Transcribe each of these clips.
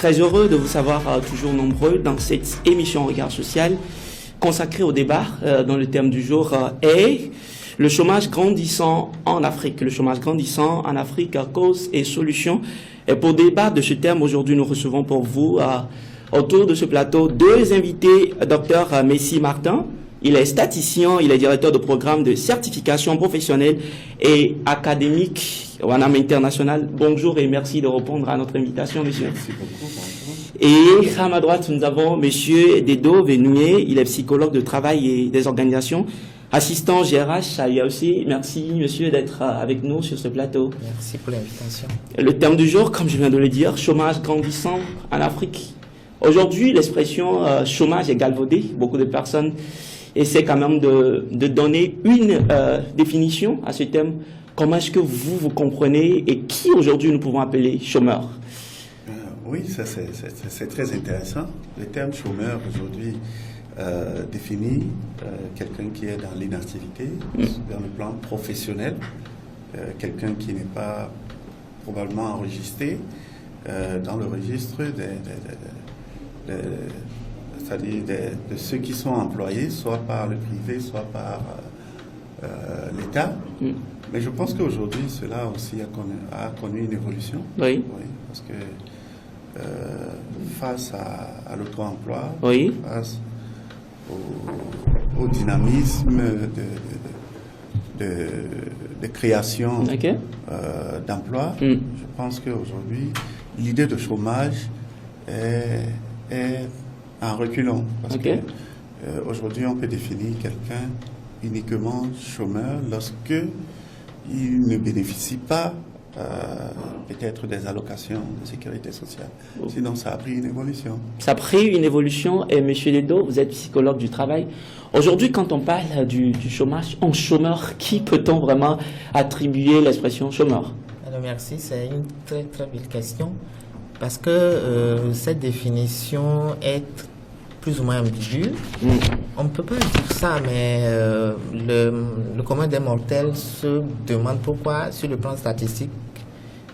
très heureux de vous savoir toujours nombreux dans cette émission Regard Social consacrée au débat dont le thème du jour est le chômage grandissant en Afrique. Le chômage grandissant en Afrique, causes et solutions. Et pour débattre de ce thème, aujourd'hui, nous recevons pour vous, autour de ce plateau, deux invités. Dr Messi Martin, il est statisticien, il est directeur de programme de certification professionnelle et académique en âme internationale. Bonjour et merci de répondre à notre invitation, monsieur. Merci beaucoup. Et à ma droite, nous avons monsieur Dedo Venoué, il est psychologue de travail et des organisations, assistant GRH à aussi. Merci, monsieur, d'être avec nous sur ce plateau. Merci pour l'invitation. Le thème du jour, comme je viens de le dire, chômage grandissant en Afrique. Aujourd'hui, l'expression chômage est galvaudée. Beaucoup de personnes essaient quand même de donner une définition à ce thème. Comment est-ce que vous comprenez et qui aujourd'hui nous pouvons appeler chômeur? Oui, ça c'est très intéressant. Le terme chômeur aujourd'hui définit quelqu'un qui est dans l'inactivité, dans le plan professionnel, quelqu'un qui n'est pas probablement enregistré dans le registre c'est-à-dire de ceux qui sont employés, soit par le privé, soit par l'État. Mais je pense qu'aujourd'hui, cela aussi a connu une évolution. Oui. Oui, parce que face à l'auto-emploi, oui, face au dynamisme de création d'emplois, je pense qu'aujourd'hui, l'idée de chômage est en reculant. Parce que aujourd'hui, on peut définir quelqu'un uniquement chômeur lorsque il ne bénéficie pas peut-être des allocations de sécurité sociale. Sinon, ça a pris une évolution. Ça a pris une évolution. Et M. Dedo, vous êtes psychologue du travail. Aujourd'hui, quand on parle du chômage en chômeur, qui peut-on vraiment attribuer l'expression chômeur? Alors, merci, c'est une très très belle question. Parce que cette définition est plus ou moins ambiguë. On ne peut pas dire ça, mais le commun des mortels se demande pourquoi, sur le plan statistique,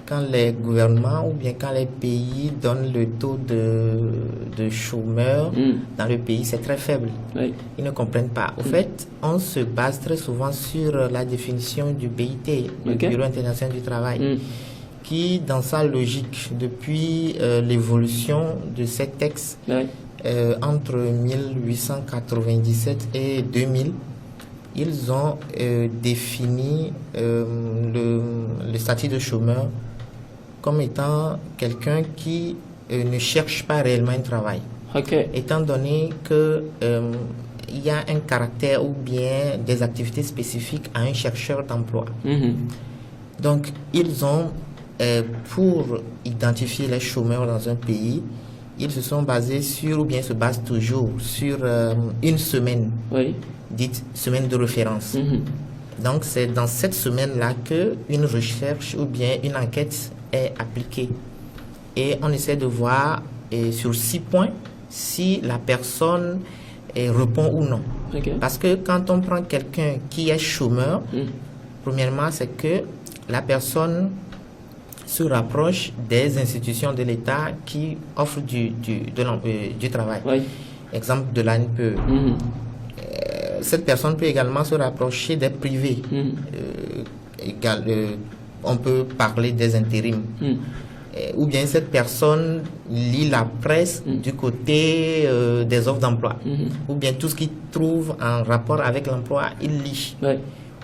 quand les gouvernements ou bien quand les pays donnent le taux de chômeurs dans le pays, c'est très faible. Oui. Ils ne comprennent pas. Au fait, on se base très souvent sur la définition du BIT, le Bureau international du travail, qui, dans sa logique, depuis l'évolution de ces textes, entre 1897 et 2000, ils ont défini le statut de chômeur comme étant quelqu'un qui ne cherche pas réellement un travail. Étant donné que il y a un caractère ou bien des activités spécifiques à un chercheur d'emploi. Donc, ils ont, pour identifier les chômeurs dans un pays, ils se sont basés sur, ou bien se basent toujours sur une semaine, dite semaine de référence. Donc, c'est dans cette semaine-là qu'une recherche ou bien une enquête est appliquée. Et on essaie de voir sur 6 points si la personne répond ou non. Parce que quand on prend quelqu'un qui est chômeur, premièrement, c'est que la personne se rapproche des institutions de l'État qui offrent du travail. Exemple de l'ANPE. Cette personne peut également se rapprocher des privés. On peut parler des intérims. Ou bien cette personne lit la presse du côté des offres d'emploi. Ou bien tout ce qu'il trouve en rapport avec l'emploi, il lit.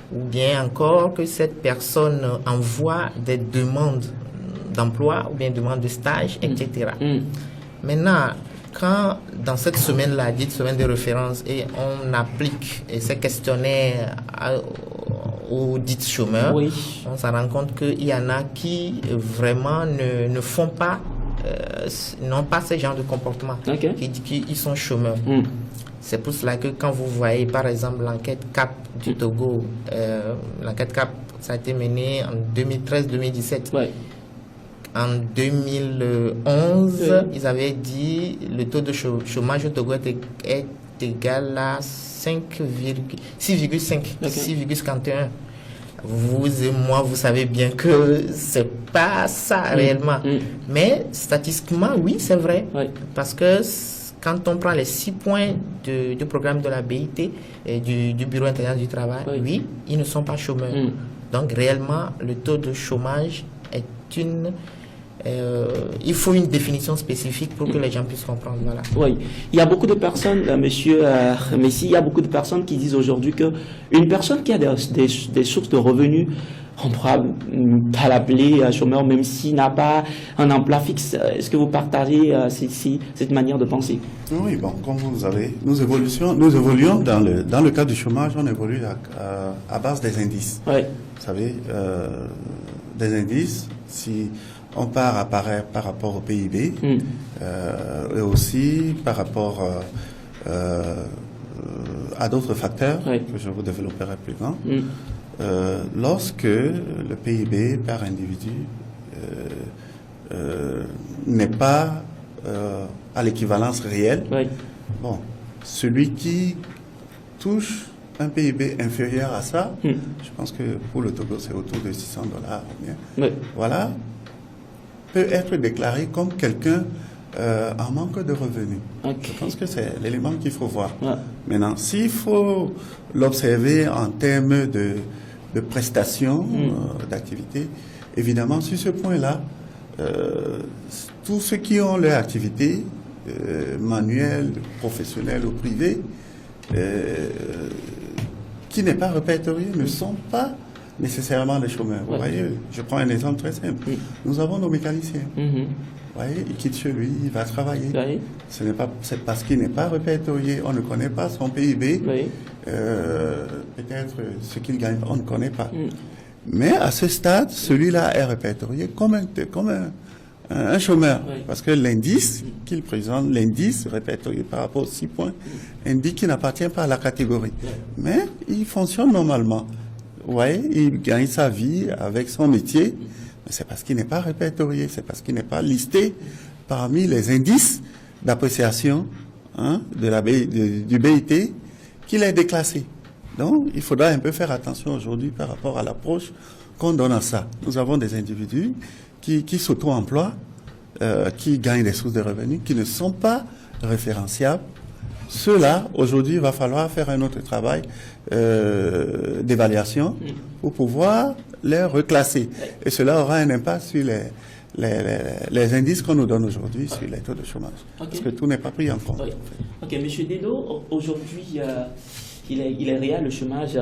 Ou bien encore que cette personne envoie des demandes d'emploi ou bien demandes de stage, etc. Maintenant, quand dans cette semaine-là, dite semaine de référence, et on applique ces questionnaires aux dites chômeurs, on s'en rend compte qu'il y en a qui vraiment ne font pas, n'ont pas ce genre de comportement, qui dit qu'ils sont chômeurs. C'est pour cela que quand vous voyez par exemple l'enquête CAP du Togo, l'enquête CAP, ça a été menée en 2013-2017. En 2011, ils avaient dit le taux de chômage au Togo est égal à 6,51. Vous et moi, vous savez bien que c'est pas ça réellement. Mais statistiquement, oui, c'est vrai. Parce que quand on prend les 6 points du programme de la BIT et du Bureau international du travail, oui, ils ne sont pas chômeurs. Donc réellement, le taux de chômage est il faut une définition spécifique pour que les gens puissent comprendre. Voilà. Oui, il y a beaucoup de personnes, monsieur Messi, il y a beaucoup de personnes qui disent aujourd'hui qu'une personne qui a des sources de revenus, on ne pourra pas l'appeler chômeur même s'il n'a pas un emploi fixe. Est-ce que vous partagez cette manière de penser? Oui, bon, comme vous savez, nous évoluons dans le cas du chômage, on évolue à base des indices. Oui. Vous savez, des indices, si on part par rapport au PIB, et aussi par rapport à d'autres facteurs que je vous développerai plus tard. Lorsque le PIB par individu n'est pas à l'équivalence réelle, bon, celui qui touche un PIB inférieur à ça, je pense que pour le Togo c'est autour de $600 ou bien, voilà, peut être déclaré comme quelqu'un en manque de revenus. Je pense que c'est l'élément qu'il faut voir. Maintenant, s'il faut l'observer en termes de prestations, d'activités, évidemment, sur ce point-là, tous ceux qui ont leur activité manuelle, professionnelle ou privée, qui n'est pas répertoriée, ne sont pas nécessairement des chômeurs. Vous voyez, je prends un exemple très simple. Nous avons nos mécaniciens. Vous voyez, il quitte chez lui, il va travailler. C'est parce qu'il n'est pas répertorié, on ne connaît pas son PIB. Peut-être ce qu'il gagne, on ne connaît pas. Mais à ce stade, celui-là est répertorié comme un chômeur. Parce que l'indice qu'il présente, l'indice répertorié par rapport aux 6 points, indique qu'il n'appartient pas à la catégorie. Mais il fonctionne normalement. Vous voyez, il gagne sa vie avec son métier, mais c'est parce qu'il n'est pas répertorié, c'est parce qu'il n'est pas listé parmi les indices d'appréciation du BIT qu'il est déclassé. Donc, il faudra un peu faire attention aujourd'hui par rapport à l'approche qu'on donne à ça. Nous avons des individus qui s'auto-emploient, qui gagnent des sources de revenus, qui ne sont pas référenciables. Ceux-là, aujourd'hui, il va falloir faire un autre travail d'évaluation pour pouvoir les reclasser. Et cela aura un impact sur les indices qu'on nous donne aujourd'hui sur les taux de chômage. Parce que tout n'est pas pris en compte. Ok, Monsieur Dedo, aujourd'hui, il est réel, le chômage,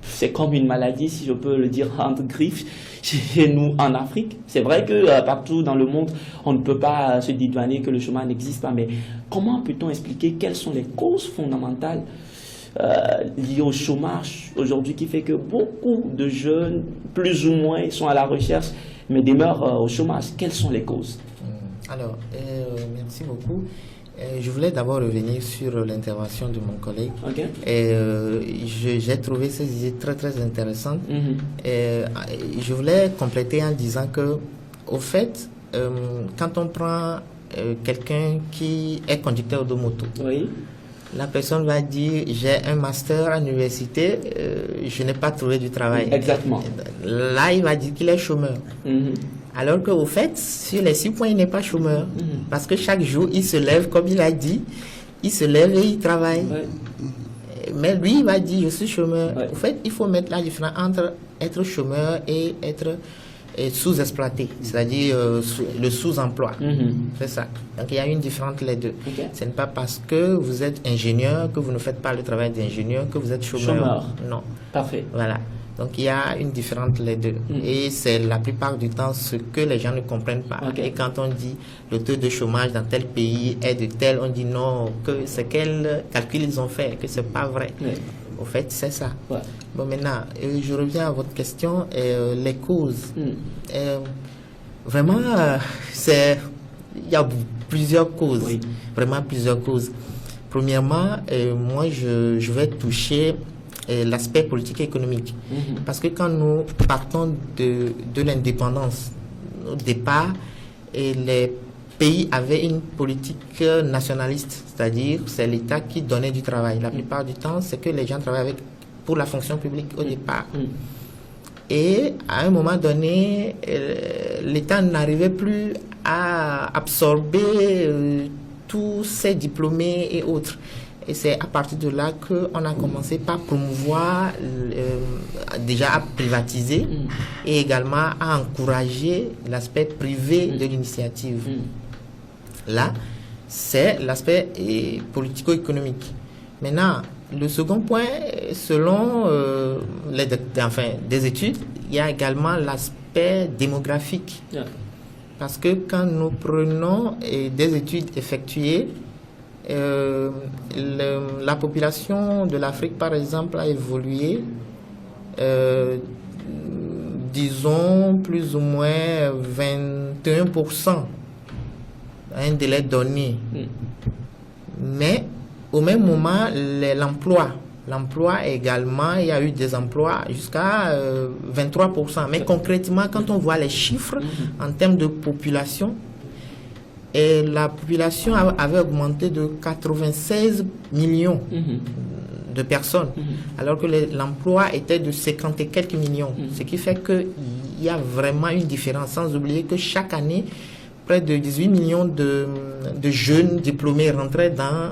c'est comme une maladie, si je peux le dire entre griffes, chez nous en Afrique. C'est vrai que partout dans le monde, on ne peut pas se dédouaner que le chômage n'existe pas, mais comment peut-on expliquer quelles sont les causes fondamentales liées au chômage aujourd'hui qui fait que beaucoup de jeunes, plus ou moins, sont à la recherche, mais demeurent au chômage? Quelles sont les causes? Alors, merci beaucoup. Je voulais d'abord revenir sur l'intervention de mon collègue. J'ai trouvé ces idées très très intéressantes. Je voulais compléter en disant que, au fait, quand on prend quelqu'un qui est conducteur de moto, la personne va dire j'ai un master à l'université, je n'ai pas trouvé du travail. Exactement. Là, il va dire qu'il est chômeur. Alors qu'au fait, sur les 6 points, il n'est pas chômeur. Parce que chaque jour, il se lève, comme il a dit, il se lève et il travaille. Mais lui, il va dire, je suis chômeur. Au fait, il faut mettre la différence entre être chômeur et être sous-exploité, c'est-à-dire le sous-emploi. C'est ça. Donc, il y a une différence entre les deux. Ce n'est pas parce que vous êtes ingénieur que vous ne faites pas le travail d'ingénieur que vous êtes chômeur. Non. Parfait. Voilà. Donc, il y a une différence entre les deux. Et c'est la plupart du temps ce que les gens ne comprennent pas. Et quand on dit le taux de chômage dans tel pays est de tel, on dit non, que c'est quel calcul ils ont fait, que c'est pas vrai. Au fait, c'est ça. Bon, maintenant, je reviens à votre question, les causes. Vraiment, il y a plusieurs causes. Vraiment plusieurs causes. Premièrement, moi, je vais toucher l'aspect politique et économique. Parce que quand nous partons de l'indépendance, au départ, les pays avaient une politique nationaliste, c'est-à-dire c'est l'État qui donnait du travail. La plupart du temps, c'est que les gens travaillent pour la fonction publique au départ. Et à un moment donné, l'État n'arrivait plus à absorber tous ces diplômés et autres. Et c'est à partir de là qu'on a commencé par promouvoir, déjà à privatiser et également à encourager l'aspect privé de l'initiative. Là, c'est l'aspect politico-économique. Maintenant, le second point, selon des études, il y a également l'aspect démographique. Parce que quand nous prenons des études effectuées, la population de l'Afrique, par exemple, a évolué, disons, plus ou moins 21% à un délai donné. Mais, au même moment, l'emploi également, il y a eu des emplois jusqu'à 23%. Mais concrètement, quand on voit les chiffres en termes de population, et la population avait augmenté de 96 millions de personnes, alors que l'emploi était de 50 et quelques millions. Ce qui fait qu'il y a vraiment une différence, sans oublier que chaque année, près de 18 millions de jeunes diplômés rentraient dans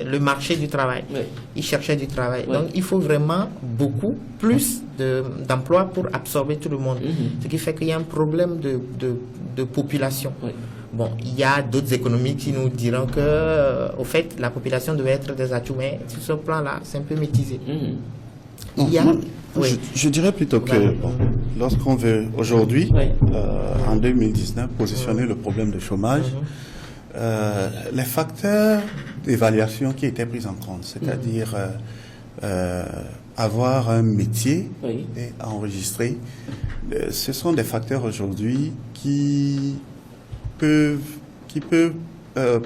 le marché du travail. Oui. Ils cherchaient du travail. Oui. Donc, il faut vraiment beaucoup plus d'emplois pour absorber tout le monde. Ce qui fait qu'il y a un problème de population. Oui. Bon, il y a d'autres économies qui nous diront que, au fait, la population devait être des atouts, mais sur ce plan-là, c'est un peu mitigé. Il y a... Je dirais plutôt que lorsqu'on veut aujourd'hui, en 2019, positionner le problème de chômage, les facteurs d'évaluation qui étaient pris en compte, c'est-à-dire avoir un métier et enregistrer, ce sont des facteurs aujourd'hui qui peuvent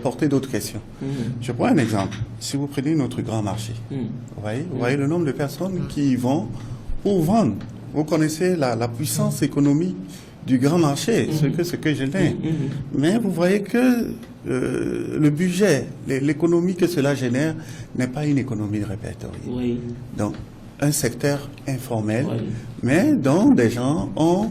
porter d'autres questions. Je prends un exemple. Si vous prenez notre grand marché, vous voyez le nombre de personnes qui y vont pour vendre. Vous connaissez la puissance économique du grand marché, ce que je l'ai. Mais vous voyez que le budget, l'économie que cela génère n'est pas une économie répertoriée. Donc, un secteur informel, mais dont des gens ont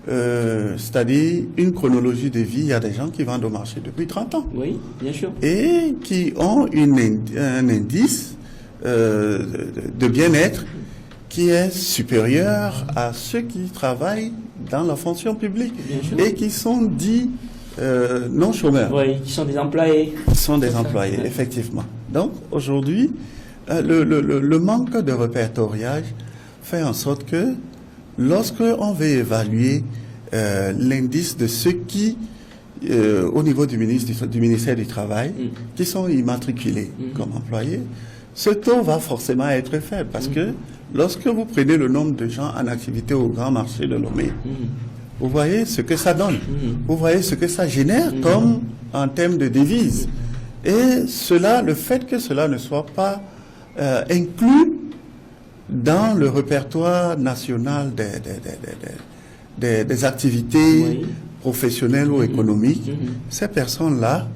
c'est-à-dire une chronologie de vie. Il y a des gens qui vendent au marché depuis 30 ans. Oui, bien sûr. Et qui ont un indice de bien-être qui est supérieur à ceux qui travaillent dans la fonction publique et qui sont dits non chômeurs. Oui, qui sont des employés. Sont des employés, effectivement. Donc, aujourd'hui, le manque de répertoriage fait en sorte que lorsque on veut évaluer l'indice de ceux qui, au niveau du ministère du Travail, qui sont immatriculés comme employés, ce taux va forcément être faible parce que lorsque vous prenez le nombre de gens en activité au grand marché de Lomé, vous voyez ce que ça donne, vous voyez ce que ça génère comme en termes de devises. Et cela, le fait que cela ne soit pas inclus dans le répertoire national des activités professionnelles ou économiques, ces personnes-là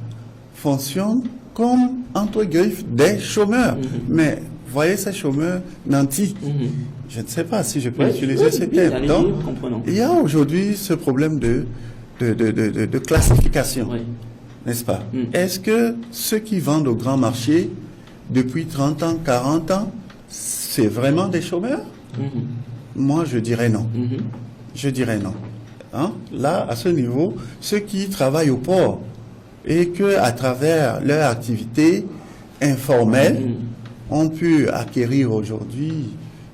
fonctionnent comme, entre guillemets, des chômeurs. Mais voyez ces chômeurs nantis. Je ne sais pas si je peux utiliser ces termes. Donc, il y a aujourd'hui ce problème de classification, n'est-ce pas? Est-ce que ceux qui vendent au grand marché depuis 30 ans, 40 ans, c'est vraiment des chômeurs? Moi, je dirais non. Je dirais non. Hein? Là, à ce niveau, ceux qui travaillent au port et que, à travers leur activité informelle, ont pu acquérir aujourd'hui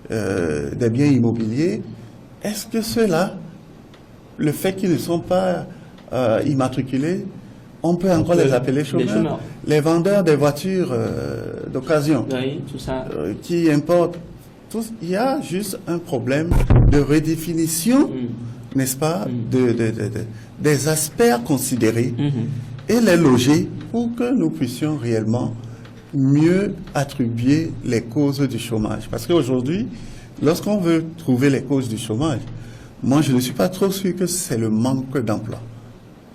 des biens immobiliers, est-ce que ceux-là, le fait qu'ils ne sont pas immatriculés, on peut encore les appeler chômeurs? Les vendeurs des voitures d'occasion, qui importent, il y a juste un problème de redéfinition, n'est-ce pas, des aspects à considérer et les loger pour que nous puissions réellement mieux attribuer les causes du chômage. Parce qu'aujourd'hui, lorsqu'on veut trouver les causes du chômage, moi je ne suis pas trop sûr que c'est le manque d'emploi.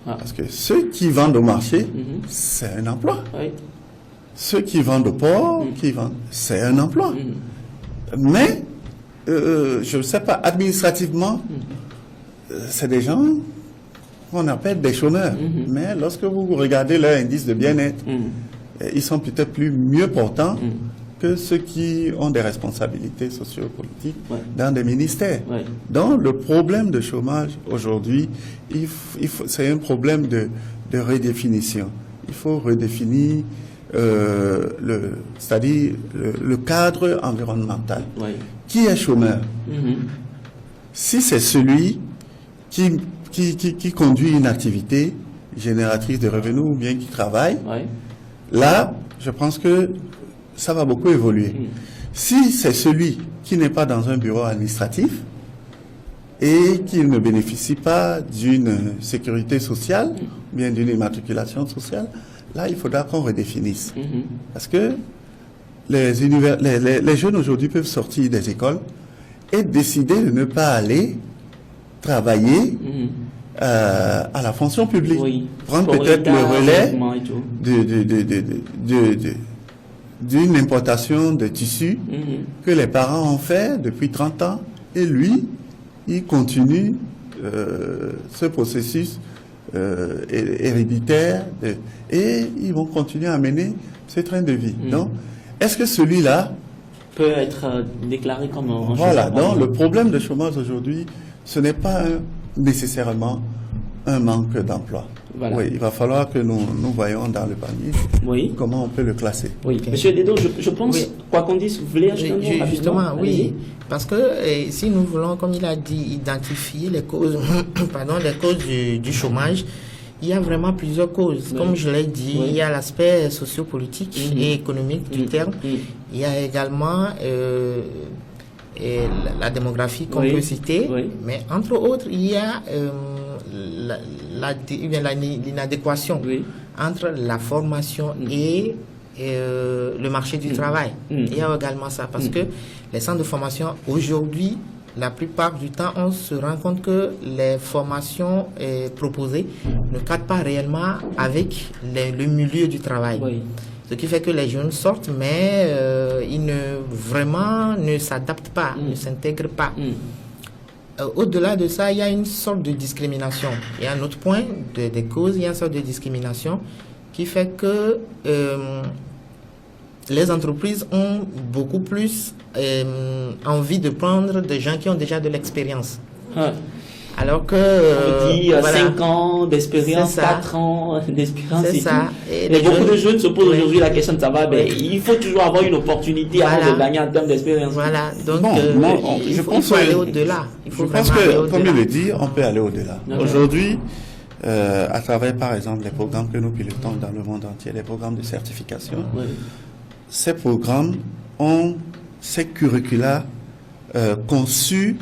Parce que ceux qui vendent au marché, c'est un emploi. Ceux qui vendent au port, c'est un emploi. Mais je ne sais pas, administrativement, c'est des gens qu'on appelle des chômeurs. Mais lorsque vous regardez leur indice de bien-être, ils sont peut-être mieux portants que ceux qui ont des responsabilités sociopolitiques dans des ministères. Donc, le problème de chômage aujourd'hui, c'est un problème de redéfinition. Il faut redéfinir c'est-à-dire le cadre environnemental. Qui est chômeur? Si c'est celui qui conduit une activité génératrice de revenus ou bien qui travaille, là, je pense que ça va beaucoup évoluer. Si c'est celui qui n'est pas dans un bureau administratif et qui ne bénéficie pas d'une sécurité sociale, ou bien d'une immatriculation sociale, là, il faudra qu'on redéfinisse. Parce que les jeunes aujourd'hui peuvent sortir des écoles et décider de ne pas aller travailler à la fonction publique. Prendre peut-être le relais d'une importation de tissus que les parents ont fait depuis 30 ans. Et lui, il continue ce processus héréditaire et ils vont continuer à mener ce train de vie. Donc, est-ce que celui-là peut être déclaré comme un voilà, donc le problème de chômage aujourd'hui, ce n'est pas nécessairement un manque d'emploi. Voilà. Oui, il va falloir que nous voyons dans le panier comment on peut le classer. Monsieur Dedo, je pense, quoi qu'on dise, vous voulez ajouter un mot justement, parce que si nous voulons, comme il a dit, identifier les causes, les causes du chômage, il y a vraiment plusieurs causes. Comme je l'ai dit, il y a l'aspect sociopolitique et économique du terme. Il y a également la démographie qu'on peut citer, mais entre autres, il y a l'inadéquation entre la formation et le marché du travail. Il y a également ça, parce que les centres de formation, aujourd'hui, la plupart du temps, on se rend compte que les formations proposées ne cadrent pas réellement avec le milieu du travail. Ce qui fait que les jeunes sortent, mais ils ne s'adaptent pas, ne s'intègrent pas. Au-delà de ça, il y a une sorte de discrimination. Il y a un autre point des causes, il y a une sorte de discrimination qui fait que les entreprises ont beaucoup plus envie de prendre des gens qui ont déjà de l'expérience. Alors que... on dit 5 ans d'expérience, 4 ans d'expérience. C'est ça. Et beaucoup de jeunes se posent aujourd'hui la question de savoir, il faut toujours avoir une opportunité avant de gagner en termes d'expérience. Voilà. Donc, il faut aller au-delà. Je pense que, comme il le dit, on peut aller au-delà. Aujourd'hui, à travers, par exemple, les programmes que nous pilotons dans le monde entier, les programmes de certification, ces programmes ont ces curricula conçus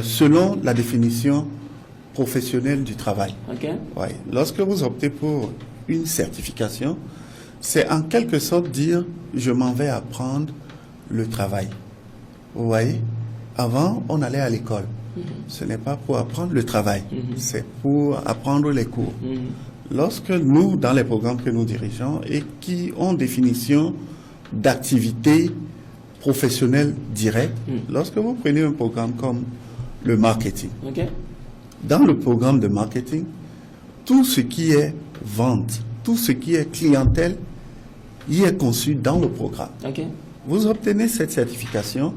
selon la définition professionnelle du travail. Lorsque vous optez pour une certification, c'est en quelque sorte dire je m'en vais apprendre le travail. Vous voyez, avant on allait à l'école. Ce n'est pas pour apprendre le travail, c'est pour apprendre les cours. Lorsque nous, dans les programmes que nous dirigeons et qui ont définition d'activité professionnelle directe, lorsque vous prenez un programme comme le marketing, dans le programme de marketing, tout ce qui est vente, tout ce qui est clientèle, y est conçu dans le programme. Vous obtenez cette certification,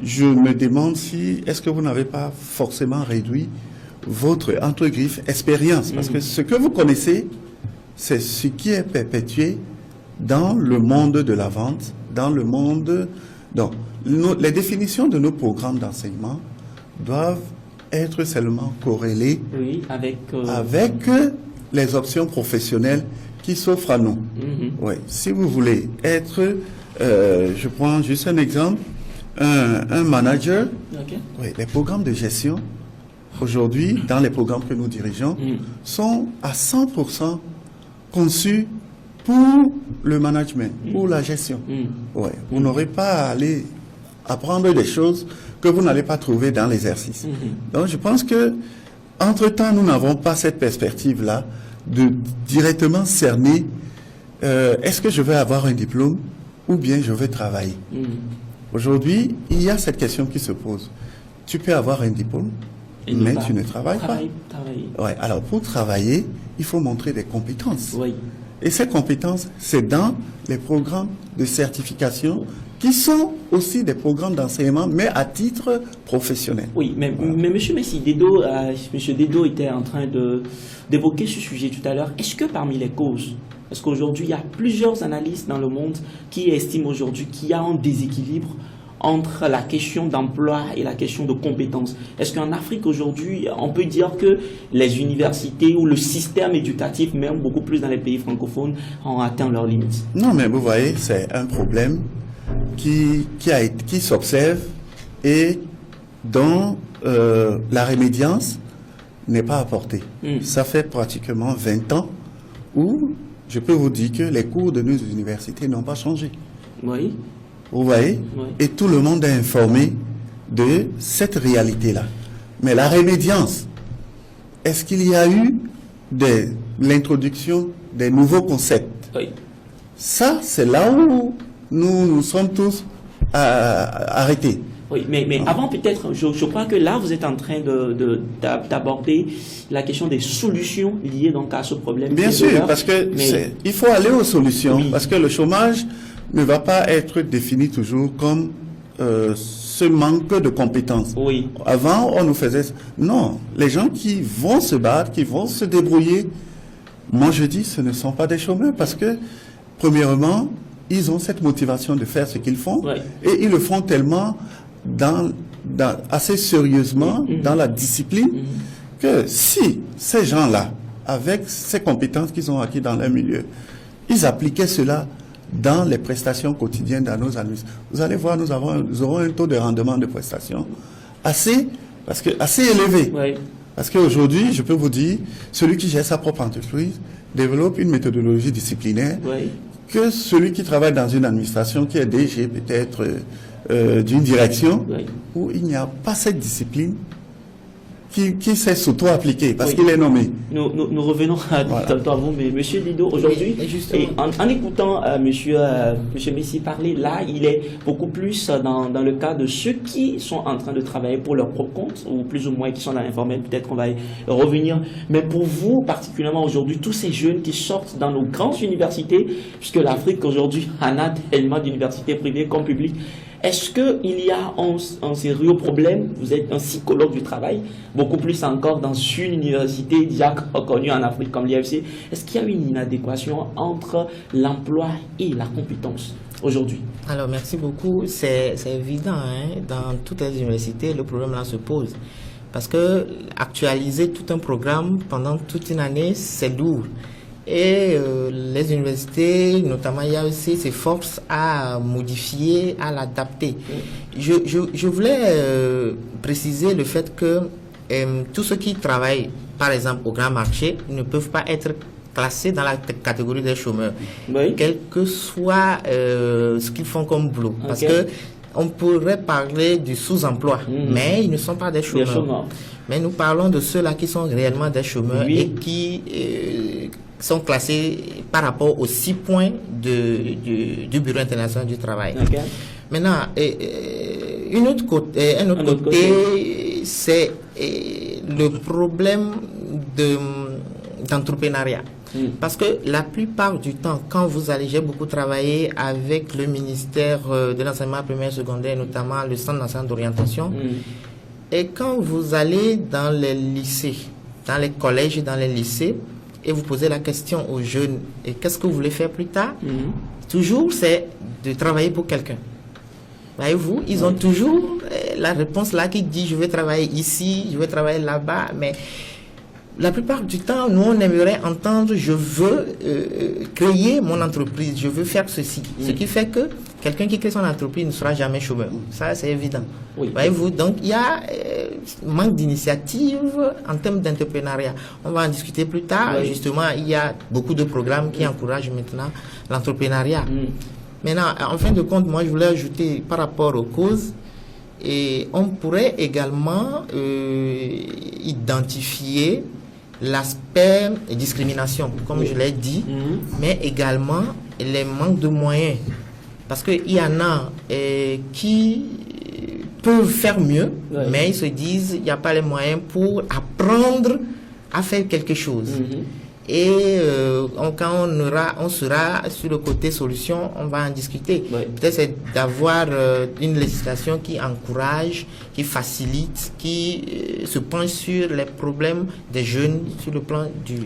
je me demande si, est-ce que vous n'avez pas forcément réduit votre, entre griffes, expérience, parce que ce que vous connaissez, c'est ce qui est perpétué dans le monde de la vente, dans le monde... Donc, les définitions de nos programmes d'enseignement doivent être seulement corrélées avec les options professionnelles qui s'offrent à nous. Si vous voulez être, je prends juste un exemple, un manager, les programmes de gestion, aujourd'hui, dans les programmes que nous dirigeons, sont à 100% conçus pour le management, pour la gestion. Vous n'aurez pas à aller apprendre des choses que vous n'allez pas trouver dans l'exercice. Donc, je pense que, entre-temps, nous n'avons pas cette perspective-là de directement cerner est-ce que je vais avoir un diplôme ou bien je vais travailler. Aujourd'hui, il y a cette question qui se pose. Tu peux avoir un diplôme, mais tu ne travailles pas. Ouais, alors, pour travailler, il faut montrer des compétences. Oui. Et ces compétences, c'est dans les programmes de certification qui sont aussi des programmes d'enseignement, mais à titre professionnel. Oui, mais Monsieur Dedo était en train d'évoquer ce sujet tout à l'heure. Est-ce que parmi les causes, parce qu'aujourd'hui, il y a plusieurs analystes dans le monde qui estiment aujourd'hui qu'il y a un déséquilibre entre la question d'emploi et la question de compétences. Est-ce qu'en Afrique aujourd'hui, on peut dire que les universités ou le système éducatif, même beaucoup plus dans les pays francophones, ont atteint leurs limites? Non, mais vous voyez, c'est un problème qui s'observe et dont la rémédiance n'est pas apportée. Ça fait pratiquement 20 ans où je peux vous dire que les cours de nos universités n'ont pas changé. Oui. Vous voyez? Oui. Et tout le monde est informé de cette réalité-là. Mais la rémédiance, est-ce qu'il y a eu l'introduction des nouveaux concepts? Oui. Ça, c'est là où nous sommes tous arrêtés. Oui, mais avant peut-être, je crois que là, vous êtes en train d'aborder la question des solutions liées donc à ce problème. Bien sûr, parce que il faut aller aux solutions, oui. Parce que le chômage ne va pas être défini toujours comme ce manque de compétences. Oui. Avant, on nous faisait... Non, les gens qui vont se battre, qui vont se débrouiller, moi je dis, ce ne sont pas des chômeurs parce que, premièrement, ils ont cette motivation de faire ce qu'ils font, oui. Et ils le font tellement assez sérieusement dans la discipline que si ces gens-là, avec ces compétences qu'ils ont acquises dans leur milieu, ils appliquaient cela dans les prestations quotidiennes dans nos administrations. Vous allez voir, nous aurons un taux de rendement de prestations assez élevé. Oui. Parce qu'aujourd'hui, je peux vous dire, celui qui gère sa propre entreprise développe une méthodologie disciplinaire, oui. Que celui qui travaille dans une administration, qui est DG peut-être d'une direction, oui. Où il n'y a pas cette discipline qui sait s'auto-appliquer parce oui. Qu'il est nommé. Nous revenons à vous, mais Monsieur Dedo, aujourd'hui, en écoutant Monsieur Messi parler, là, il est beaucoup plus dans le cas de ceux qui sont en train de travailler pour leur propre compte, ou plus ou moins qui sont dans l'informel, peut-être qu'on va y revenir. Mais pour vous, particulièrement aujourd'hui, tous ces jeunes qui sortent dans nos grandes universités, puisque l'Afrique aujourd'hui en a tellement d'universités privées comme publiques, est-ce qu'il y a un sérieux problème? Vous êtes un psychologue du travail, beaucoup plus encore dans une université déjà connue en Afrique comme l'IFC. Est-ce qu'il y a une inadéquation entre l'emploi et la compétence aujourd'hui? Alors, merci beaucoup. C'est évident, hein? Dans toutes les universités, le problème là se pose. Parce que actualiser tout un programme pendant toute une année, c'est lourd. Et les universités, notamment IAEC, s'efforcent à modifier, à l'adapter. Je voulais préciser le fait que tous ceux qui travaillent, par exemple, au grand marché, ne peuvent pas être classés dans la catégorie des chômeurs, oui. Quel que soit ce qu'ils font comme boulot. Okay. Parce que on pourrait parler du sous-emploi, mais ils ne sont pas des chômeurs. Mais nous parlons de ceux-là qui sont réellement des chômeurs, oui. Et qui sont classés par rapport aux 6 points du Bureau international du travail. Okay. Maintenant, un autre côté, c'est le problème d'entrepreneuriat. Parce que la plupart du temps, quand vous allez, j'ai beaucoup travaillé avec le ministère de l'enseignement primaire et secondaire, notamment le centre d'enseignement d'orientation, et quand vous allez dans les lycées, dans les collèges et dans les lycées, et vous posez la question aux jeunes, et qu'est-ce que vous voulez faire plus tard? Toujours, c'est de travailler pour quelqu'un. Voyez-vous, ils ont toujours la réponse là qui dit, je vais travailler ici, je vais travailler là-bas, mais la plupart du temps, nous, on aimerait entendre, je veux créer mon entreprise, je veux faire ceci. Ce qui fait que quelqu'un qui crée son entreprise ne sera jamais chômeur. Ça, c'est évident. Oui. Voyez-vous, donc il y a manque d'initiative en termes d'entrepreneuriat. On va en discuter plus tard. Oui. Justement, il y a beaucoup de programmes qui encouragent maintenant l'entrepreneuriat. Maintenant, en fin de compte, moi, je voulais ajouter par rapport aux causes, et on pourrait également identifier l'aspect discrimination, comme je l'ai dit, mais également les manques de moyens. Parce qu'il y en a qui peuvent faire mieux, mais ils se disent il n'y a pas les moyens pour apprendre à faire quelque chose. Et quand on sera sur le côté solution, on va en discuter. Peut-être c'est d'avoir une législation qui encourage, qui facilite, qui se penche sur les problèmes des jeunes sur le plan du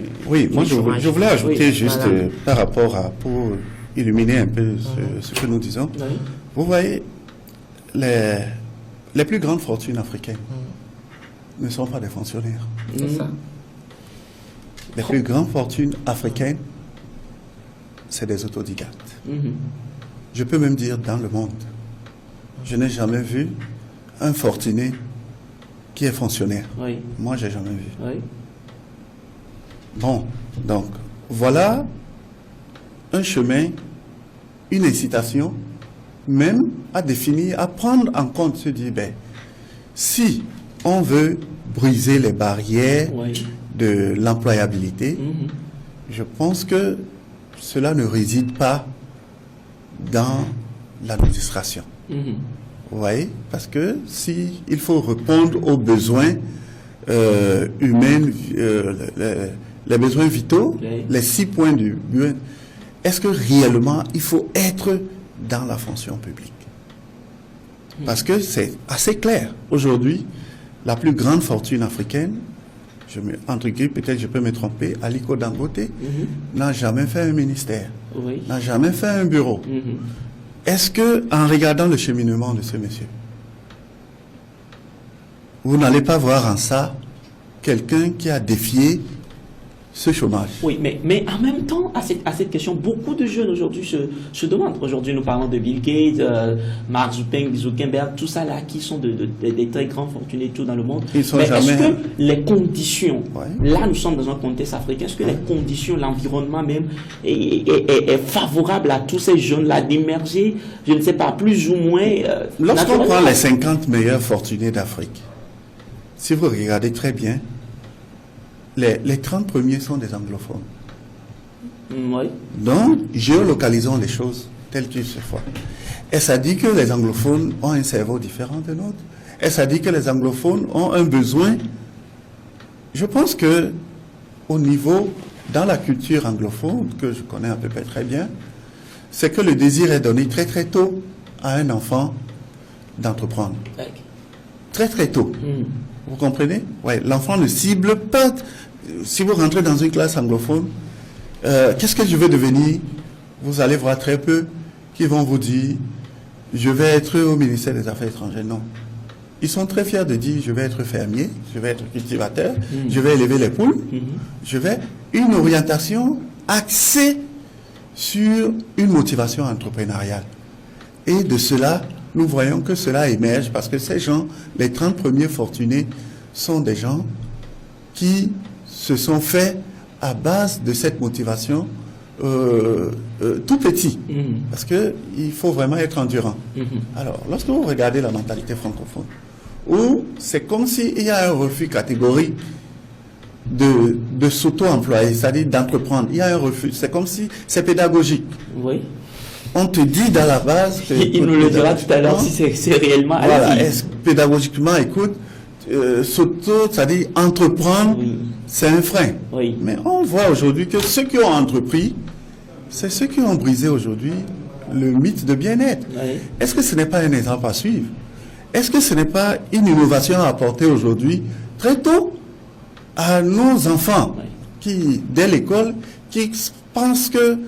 moi je voulais ajouter juste voilà. Par rapport à, pour illuminer un peu ce que nous disons. Vous voyez, les plus grandes fortunes africaines ne sont pas des fonctionnaires. C'est ça. Les plus grandes fortunes africaines, c'est des autodidactes. Je peux même dire dans le monde. Je n'ai jamais vu un fortuné qui est fonctionnaire. Moi, j'ai jamais vu. Bon, donc, voilà un chemin, une incitation, même à définir, à prendre en compte, se dire, si on veut briser les barrières de l'employabilité, je pense que cela ne réside pas dans l'administration. Vous voyez, parce que si il faut répondre aux besoins humains, les besoins vitaux, les 6 points du UN, est-ce que réellement il faut être dans la fonction publique? Parce que c'est assez clair. Aujourd'hui, la plus grande fortune africaine, entre guillemets, peut-être je peux me tromper, Aliko Dangote n'a jamais fait un ministère, n'a jamais fait un bureau. Est-ce que, en regardant le cheminement de ce monsieur, vous n'allez pas voir en ça quelqu'un qui a défié ce chômage? Oui, mais en même temps, à cette question, beaucoup de jeunes aujourd'hui se demandent. Aujourd'hui, nous parlons de Bill Gates, Mark Zuckerberg, tout ça là, qui sont des très grands fortunés tout dans le monde. Mais est-ce que les conditions, là nous sommes dans un contexte africain, est-ce que les conditions, l'environnement même est favorable à tous ces jeunes-là d'émerger, je ne sais pas, plus ou moins... Lorsqu'on prend les 50 meilleurs fortunés d'Afrique, si vous regardez très bien, les 30 premiers sont des anglophones. Donc, géolocalisons les choses telles qu'il se faut. Est-ce à dire que les anglophones ont un cerveau différent de nôtre? Est-ce à dire que les anglophones ont un besoin? Je pense que au niveau, dans la culture anglophone, que je connais à peu près très bien, c'est que le désir est donné très très tôt à un enfant d'entreprendre. Très très tôt. Vous comprenez? Ouais, l'enfant ne cible pas. Si vous rentrez dans une classe anglophone, qu'est-ce que je veux devenir? Vous allez voir très peu qui vont vous dire, je vais être au ministère des Affaires étrangères. Non. Ils sont très fiers de dire, je vais être fermier, je vais être cultivateur, je vais élever les poules, je vais... Une orientation axée sur une motivation entrepreneuriale. Et de cela, nous voyons que cela émerge parce que ces gens, les 30 premiers fortunés, sont des gens qui se sont faits à base de cette motivation tout petit. Parce qu'il faut vraiment être endurant. Alors, lorsque vous regardez la mentalité francophone, où c'est comme s'il y a un refus catégorique de s'auto-employer, c'est-à-dire d'entreprendre. Il y a un refus. C'est comme si c'est pédagogique. On te dit dans la base... Il nous le dira tout à l'heure si c'est réellement... Voilà, pédagogiquement, écoute, c'est-à-dire entreprendre, c'est un frein. Mais on voit aujourd'hui que ceux qui ont entrepris, c'est ceux qui ont brisé aujourd'hui le mythe de bien-être. Est-ce que ce n'est pas un exemple à suivre? Est-ce que ce n'est pas une innovation à apporter aujourd'hui, très tôt, à nos enfants qui, dès l'école, qui pensent que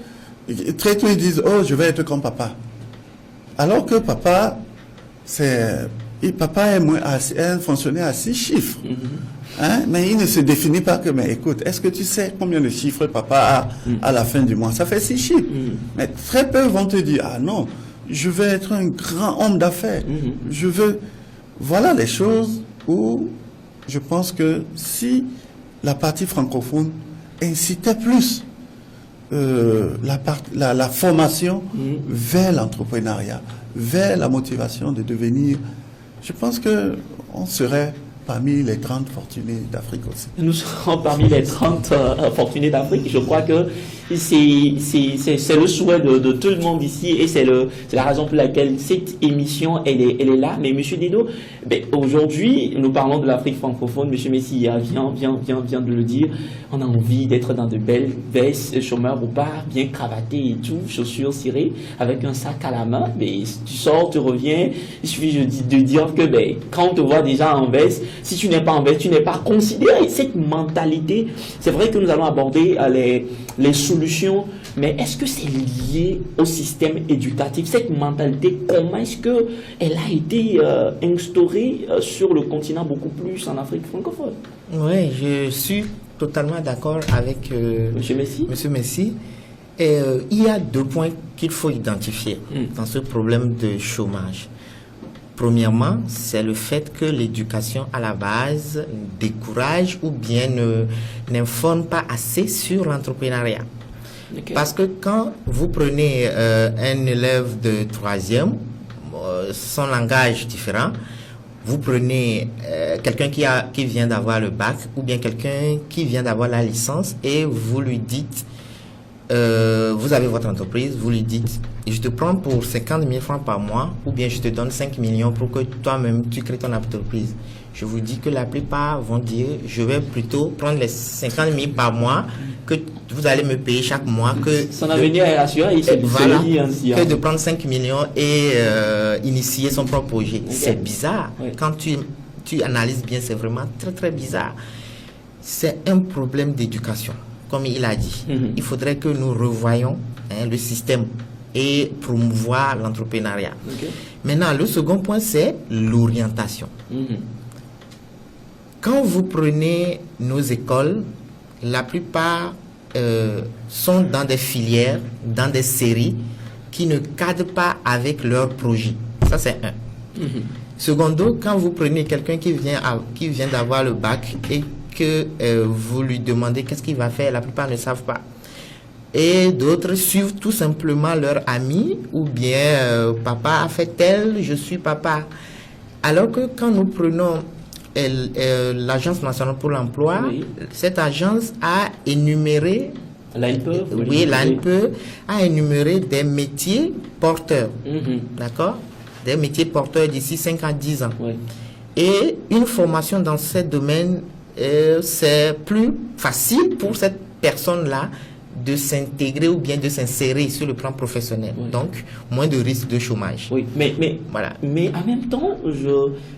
très tôt ils disent, oh, je vais être comme papa. Alors que papa, papa est un fonctionnaire à 6 chiffres. Mais il ne se définit pas que, mais écoute, est-ce que tu sais combien de chiffres papa a à la fin du mois? Ça fait 6 chiffres. Mais très peu vont te dire, ah non, je veux être un grand homme d'affaires. Je veux... Voilà les choses où je pense que si la partie francophone incitait plus la formation vers l'entrepreneuriat, vers la motivation de devenir, je pense qu'on serait parmi les 30 fortunés d'Afrique aussi. Nous serons parmi les 30 fortunés d'Afrique. Je crois que c'est le souhait de tout le monde ici et c'est la raison pour laquelle cette émission elle est là. Mais Monsieur Dedo, aujourd'hui nous parlons de l'Afrique francophone. Monsieur Messi vient de le dire. On a envie d'être dans de belles vestes, chômeur ou pas, bien cravaté et tout, chaussures cirées, avec un sac à la main. Mais tu sors, tu reviens. Il suffit de dire que quand on te voit déjà en veste, si tu n'es pas en veste, tu n'es pas considéré. Cette mentalité, c'est vrai que nous allons aborder les solutions, mais est-ce que c'est lié au système éducatif? Cette mentalité, comment est-ce qu'elle a été instaurée sur le continent, beaucoup plus en Afrique francophone? Oui, je suis totalement d'accord avec Monsieur Messi. Monsieur Messi. Et, il y a 2 points qu'il faut identifier dans ce problème de chômage. Premièrement, c'est le fait que l'éducation à la base décourage ou bien n'informe pas assez sur l'entrepreneuriat. Okay. Parce que quand vous prenez un élève de 3e, son langage différent, vous prenez quelqu'un qui vient d'avoir le bac ou bien quelqu'un qui vient d'avoir la licence et vous lui dites, vous avez votre entreprise, vous lui dites, je te prends pour 50 000 francs par mois ou bien je te donne 5 millions pour que toi-même tu crées ton entreprise. Je vous dis que la plupart vont dire, je vais plutôt prendre les 50 000 par mois que vous allez me payer chaque mois. Que son avenir est assuré, que de prendre 5 millions et initier son propre projet. Okay. C'est bizarre. Oui. Quand tu analyses bien, c'est vraiment très très bizarre. C'est un problème d'éducation, comme il a dit. Il faudrait que nous revoyions le système et promouvoir l'entrepreneuriat. Okay. Maintenant, le second point, c'est l'orientation. Quand vous prenez nos écoles, la plupart sont dans des filières, dans des séries qui ne cadrent pas avec leur projet. Ça, c'est un. Secondo, quand vous prenez quelqu'un qui vient d'avoir le bac et que vous lui demandez qu'est-ce qu'il va faire, la plupart ne savent pas. Et d'autres suivent tout simplement leur ami ou bien papa a fait tel, je suis papa. Alors que quand nous prenons l'Agence nationale pour l'emploi, cette agence a énuméré, l'ANPE a énuméré des métiers porteurs, d'accord, des métiers porteurs d'ici 5 à 10 ans. Et une formation dans ce domaine, c'est plus facile pour cette personne-là de s'intégrer ou bien de s'insérer sur le plan professionnel. Donc, moins de risque de chômage. Oui, voilà. Mais en même temps,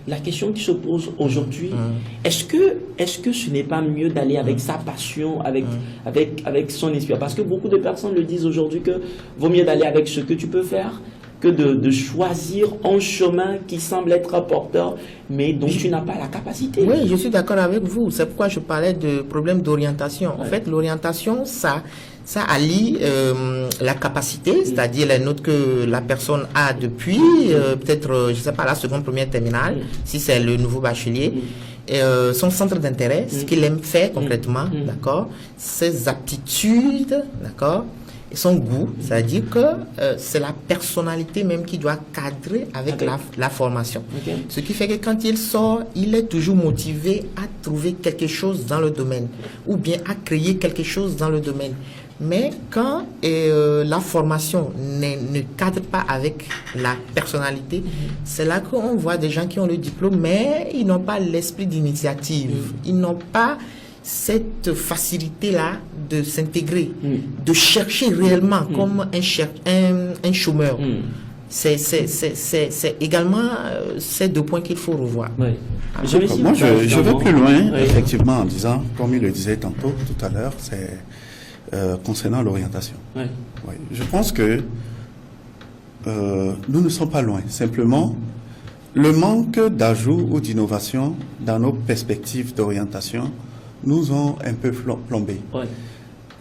la question qui se pose aujourd'hui, est-ce que ce n'est pas mieux d'aller avec sa passion, avec son esprit? Parce que beaucoup de personnes le disent aujourd'hui que vaut mieux d'aller avec ce que tu peux faire que de choisir un chemin qui semble être porteur, mais dont tu n'as pas la capacité. Oui, je suis d'accord avec vous. C'est pourquoi je parlais de problème d'orientation. En fait, l'orientation, ça allie la capacité, c'est-à-dire les notes que la personne a depuis, peut-être, je sais pas, la seconde, première terminale, si c'est le nouveau bachelier, son centre d'intérêt, ce qu'il aime faire concrètement, d'accord, ses aptitudes, d'accord, et son goût, c'est-à-dire que c'est la personnalité même qui doit cadrer avec la formation. Ce qui fait que quand il sort, il est toujours motivé à trouver quelque chose dans le domaine ou bien à créer quelque chose dans le domaine. Mais quand la formation ne cadre pas avec la personnalité, c'est là qu'on voit des gens qui ont le diplôme, mais ils n'ont pas l'esprit d'initiative. Ils n'ont pas cette facilité-là de s'intégrer, de chercher réellement comme un chômeur. C'est également ces 2 points qu'il faut revoir. Moi, je vais plus loin, effectivement, en disant, comme il le disait tantôt, tout à l'heure, c'est concernant l'orientation. Je pense que nous ne sommes pas loin. Simplement, le manque d'ajout ou d'innovation dans nos perspectives d'orientation nous ont un peu plombés.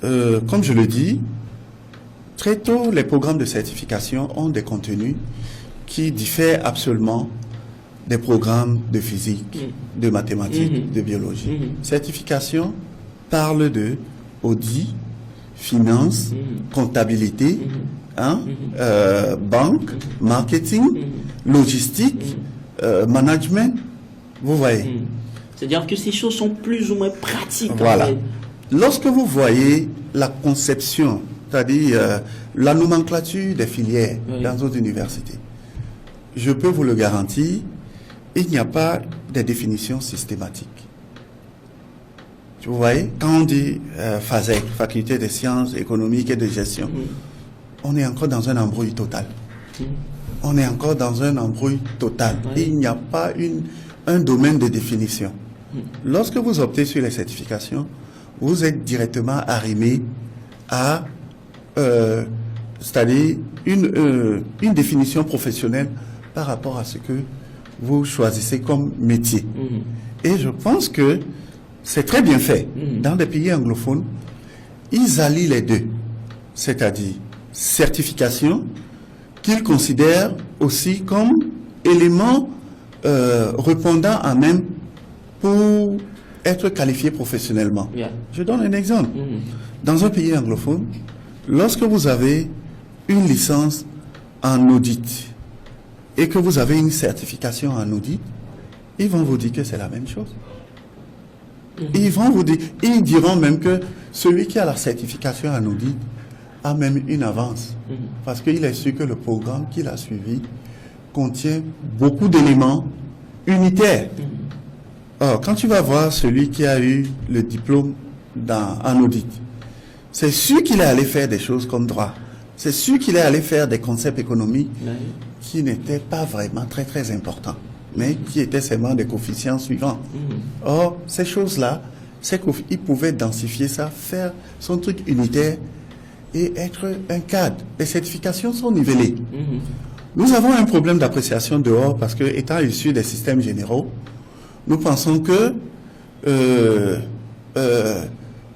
Comme je le dis, très tôt, les programmes de certification ont des contenus qui diffèrent absolument des programmes de physique, de mathématiques, de biologie. Certification parle de audit, finance, comptabilité, banque, marketing, logistique, management. Vous voyez. C'est-à-dire que ces choses sont plus ou moins pratiques. Voilà. lorsque vous voyez la conception, c'est-à-dire la nomenclature des filières dans nos universités, je peux vous le garantir, il n'y a pas de définition systématique. Vous voyez, quand on dit FASEC, Faculté des sciences économiques et de gestion, on est encore dans un embrouille total. On est encore dans un embrouille total. Il n'y a pas un domaine de définition. Lorsque vous optez sur les certifications, vous êtes directement arrimé à, c'est-à-dire une définition professionnelle par rapport à ce que vous choisissez comme métier. Et je pense que c'est très bien fait. Dans des pays anglophones, ils allient les deux, c'est-à-dire certification, qu'ils considèrent aussi comme élément répondant à même pour être qualifié professionnellement. Je donne un exemple. Dans un pays anglophone, lorsque vous avez une licence en audit et que vous avez une certification en audit, ils vont vous dire que c'est la même chose. Ils vont vous dire, ils diront même que celui qui a la certification en audit a même une avance, parce qu'il est sûr que le programme qu'il a suivi contient beaucoup d'éléments unitaires. Or, quand tu vas voir celui qui a eu le diplôme en audit, c'est sûr qu'il est allé faire des choses comme droit. C'est sûr qu'il est allé faire des concepts économiques qui n'étaient pas vraiment très très importants, mais qui étaient seulement des coefficients suivants. Or, ces choses-là, c'est qu'il pouvait densifier ça, faire son truc unitaire et être un cadre. Les certifications sont nivellées. Nous avons un problème d'appréciation dehors parce que, étant issus des systèmes généraux, nous pensons que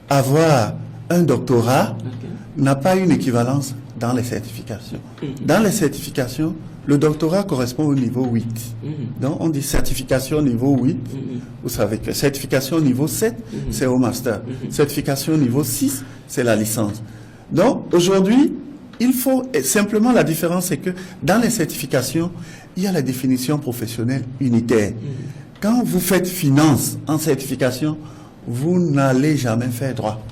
avoir un doctorat n'a pas une équivalence dans les certifications. Dans les certifications, le doctorat correspond au niveau 8. Donc, on dit certification niveau 8. Vous savez que certification niveau 7, c'est au master. Certification niveau 6, c'est la licence. Donc, aujourd'hui, il faut simplement, la différence, c'est que dans les certifications, il y a la définition professionnelle unitaire. Quand vous faites finance en certification, vous n'allez jamais faire droit.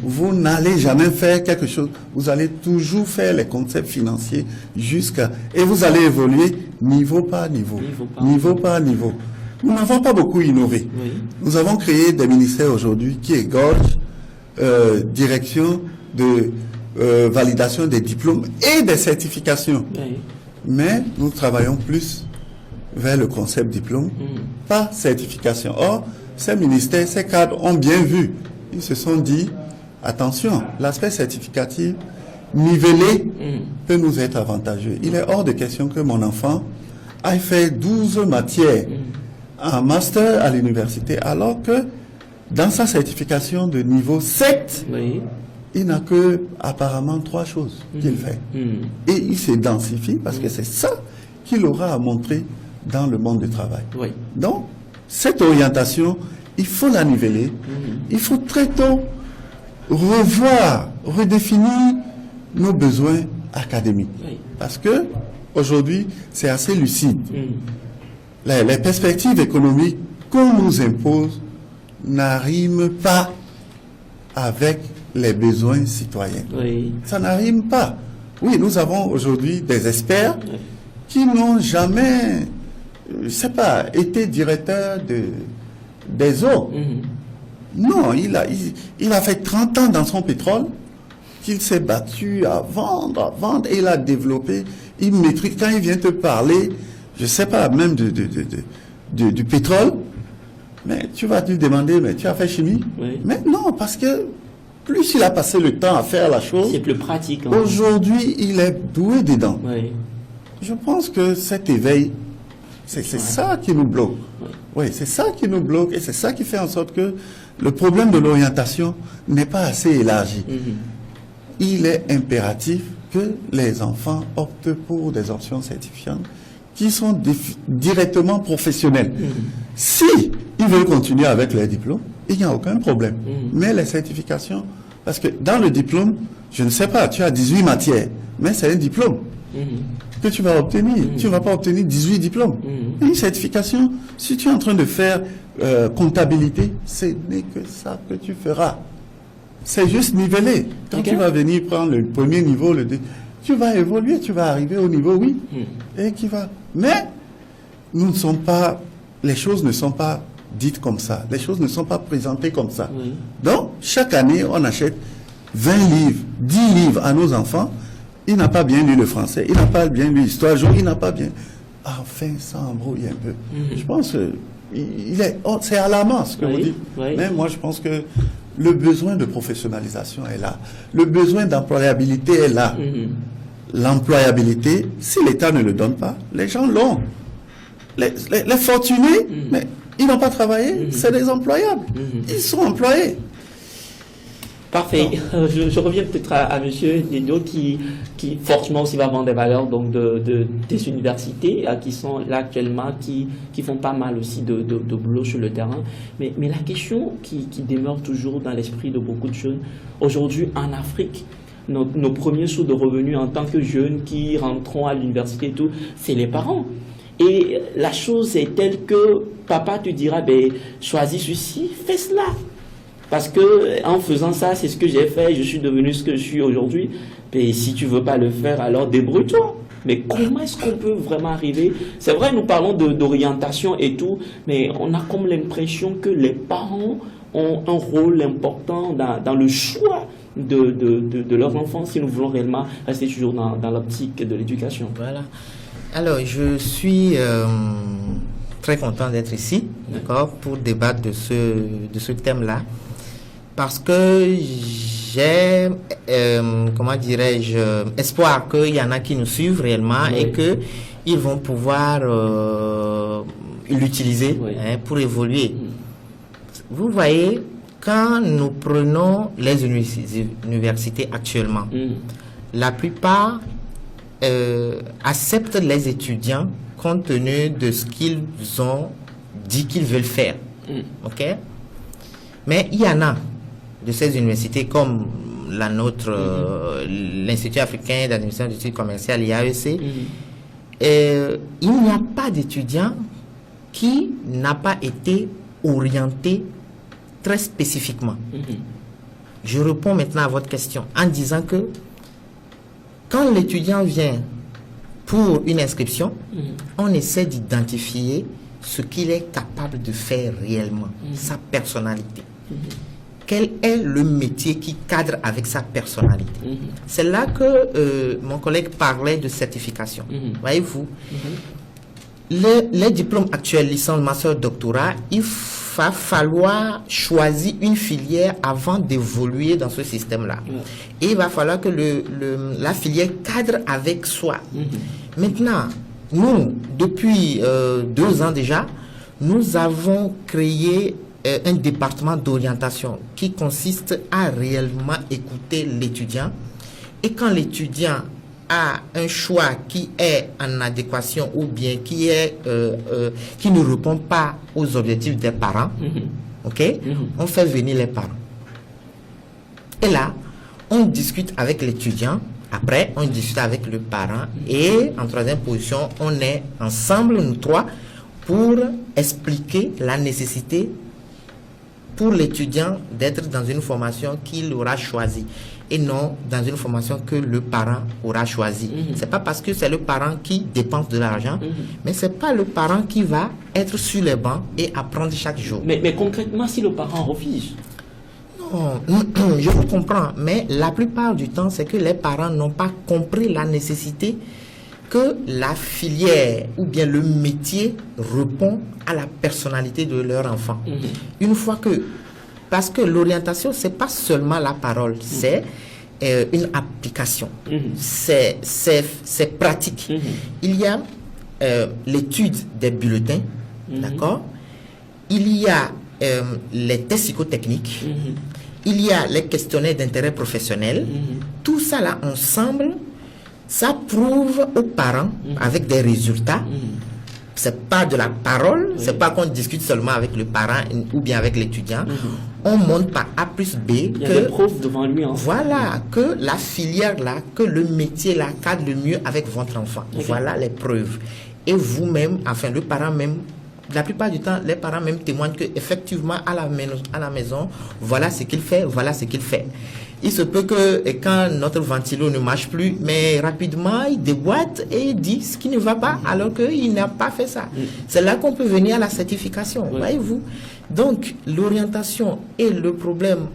Vous n'allez jamais faire quelque chose. Vous allez toujours faire les concepts financiers et vous allez évoluer niveau par niveau. Niveau par niveau. Nous n'avons pas beaucoup innové. Nous avons créé des ministères aujourd'hui qui égorgent direction de validation des diplômes et des certifications. Mais nous travaillons plus vers le concept diplôme, pas certification. Or, ces ministères, ces cadres ont bien vu. Ils se sont dit, attention, l'aspect certificatif nivelé peut nous être avantageux. Il est hors de question que mon enfant aille faire 12 matières en master à l'université, alors que dans sa certification de niveau 7, il n'a que apparemment 3 choses qu'il fait. Et il se densifie parce que c'est ça qu'il aura à montrer dans le monde du travail. Donc, cette orientation, il faut la niveler. Il faut très tôt revoir, redéfinir nos besoins académiques. Parce que aujourd'hui, c'est assez lucide. Les perspectives économiques qu'on nous impose n'arriment pas avec les besoins citoyens. Ça n'arrime pas. Oui, nous avons aujourd'hui des experts qui n'ont jamais, je sais pas, été directeurs des eaux. Non, il a fait 30 ans dans son pétrole, qu'il s'est battu à vendre, et il a développé, il maîtrise. Quand il vient te parler, je sais pas, même du pétrole, mais tu vas lui demander, mais tu as fait chimie? Mais non, parce que plus il a passé le temps à faire la chose, c'est plus pratique. Aujourd'hui, il est doué dedans. Je pense que cet éveil, c'est ça qui nous bloque. C'est ça qui nous bloque et c'est ça qui fait en sorte que le problème de l'orientation n'est pas assez élargi. Il est impératif que les enfants optent pour des options certifiantes qui sont directement professionnelles. Si ils veulent continuer avec les diplômes, il n'y a aucun problème. Mais les certifications, parce que dans le diplôme, je ne sais pas, tu as 18 matières, mais c'est un diplôme que tu vas obtenir. Tu ne vas pas obtenir 18 diplômes. Une certification, si tu es en train de faire comptabilité, ce n'est que ça que tu feras. c'est juste nivelé. Quand tu vas venir prendre le premier niveau, tu vas évoluer, tu vas arriver au niveau, oui. Et qui va. Mais nous ne sommes pas, les choses ne sont pas dites comme ça. Les choses ne sont pas présentées comme ça. Donc, chaque année, on achète 20 livres, 10 livres à nos enfants. Il n'a pas bien lu le français, il n'a pas bien lu l'histoire, il n'a pas bien... Enfin, ça embrouille un peu. Je pense que c'est alarmant ce que vous dites. Mais moi, je pense que le besoin de professionnalisation est là. Le besoin d'employabilité est là. L'employabilité, si l'État ne le donne pas, les gens l'ont. Les fortunés, mais ils n'ont pas travaillé, c'est des employables. Ils sont employés. Parfait. Je reviens peut-être à M. Diédo qui forcément aussi va vendre des valeurs donc des universités qui sont là actuellement, qui font pas mal aussi de boulot sur le terrain. Mais la question qui demeure toujours dans l'esprit de beaucoup de jeunes, aujourd'hui en Afrique, nos premiers sources de revenus en tant que jeunes qui rentrons à l'université et tout, c'est les parents. Et la chose est telle que papa te dira, ben, choisis ceci, fais cela. Parce que en faisant ça, c'est ce que j'ai fait, je suis devenu ce que je suis aujourd'hui. Et si tu veux pas le faire, alors débrouille-toi. Mais comment est-ce qu'on peut vraiment arriver? C'est vrai, nous parlons d'orientation et tout, mais on a comme l'impression que les parents ont un rôle important dans le choix de leurs enfants si nous voulons réellement rester toujours dans l'optique de l'éducation. Voilà. Alors, je suis très content d'être ici, d'accord, pour débattre de ce thème-là. Parce que j'ai, comment dirais-je, espoir qu'il y en a qui nous suivent réellement et qu'ils vont pouvoir l'utiliser pour évoluer. Vous voyez, quand nous prenons les universités actuellement, la plupart acceptent les étudiants compte tenu de ce qu'ils ont dit qu'ils veulent faire. OK? Mais il y en a de ces universités comme la nôtre, l'Institut africain d'administration d'études commerciales, l'IAEC, il n'y a pas d'étudiant qui n'a pas été orienté très spécifiquement. Je réponds maintenant à votre question en disant que quand l'étudiant vient pour une inscription, on essaie d'identifier ce qu'il est capable de faire réellement, sa personnalité. Quel est le métier qui cadre avec sa personnalité? C'est là que mon collègue parlait de certification. Voyez-vous, les diplômes actuels, licence, master, doctorat, il va falloir choisir une filière avant d'évoluer dans ce système-là. Et il va falloir que la filière cadre avec soi. Maintenant, nous, depuis 2 ans déjà, nous avons créé un département d'orientation qui consiste à réellement écouter l'étudiant. Et quand l'étudiant a un choix qui est en adéquation ou bien qui ne répond pas aux objectifs des parents, on fait venir les parents. Et là, on discute avec l'étudiant. Après, on discute avec le parent. Et en troisième position, on est ensemble, nous trois, pour expliquer la nécessité pour l'étudiant d'être dans une formation qu'il aura choisie et non dans une formation que le parent aura choisie. C'est pas parce que c'est le parent qui dépense de l'argent, mais c'est pas le parent qui va être sur les bancs et apprendre chaque jour. Mais concrètement, si le parent refuse? Non, je vous comprends, mais la plupart du temps, c'est que les parents n'ont pas compris la nécessité que la filière ou bien le métier répond à la personnalité de leur enfant. Une fois que, parce que l'orientation, c'est pas seulement la parole, c'est une application, c'est pratique. Il y a l'étude des bulletins, d'accord? Il y a les tests psychotechniques, il y a les questionnaires d'intérêt professionnel. Tout ça là ensemble, ça prouve aux parents avec des résultats. C'est pas de la parole, c'est pas qu'on discute seulement avec le parent ou bien avec l'étudiant. On montre par A plus B il y a des preuves devant lui. Voilà, que la filière là, que le métier là cadre le mieux avec votre enfant. Voilà les preuves. Et vous-même, enfin le parent même, la plupart du temps, les parents même témoignent qu'effectivement, à la maison, voilà ce qu'il fait, voilà ce qu'il fait. Il se peut que quand notre ventilo ne marche plus, mais rapidement, il déboîte et il dit ce qui ne va pas, alors qu'il n'a pas fait ça. C'est là qu'on peut venir à la certification, voyez-vous. Donc, l'orientation et le problème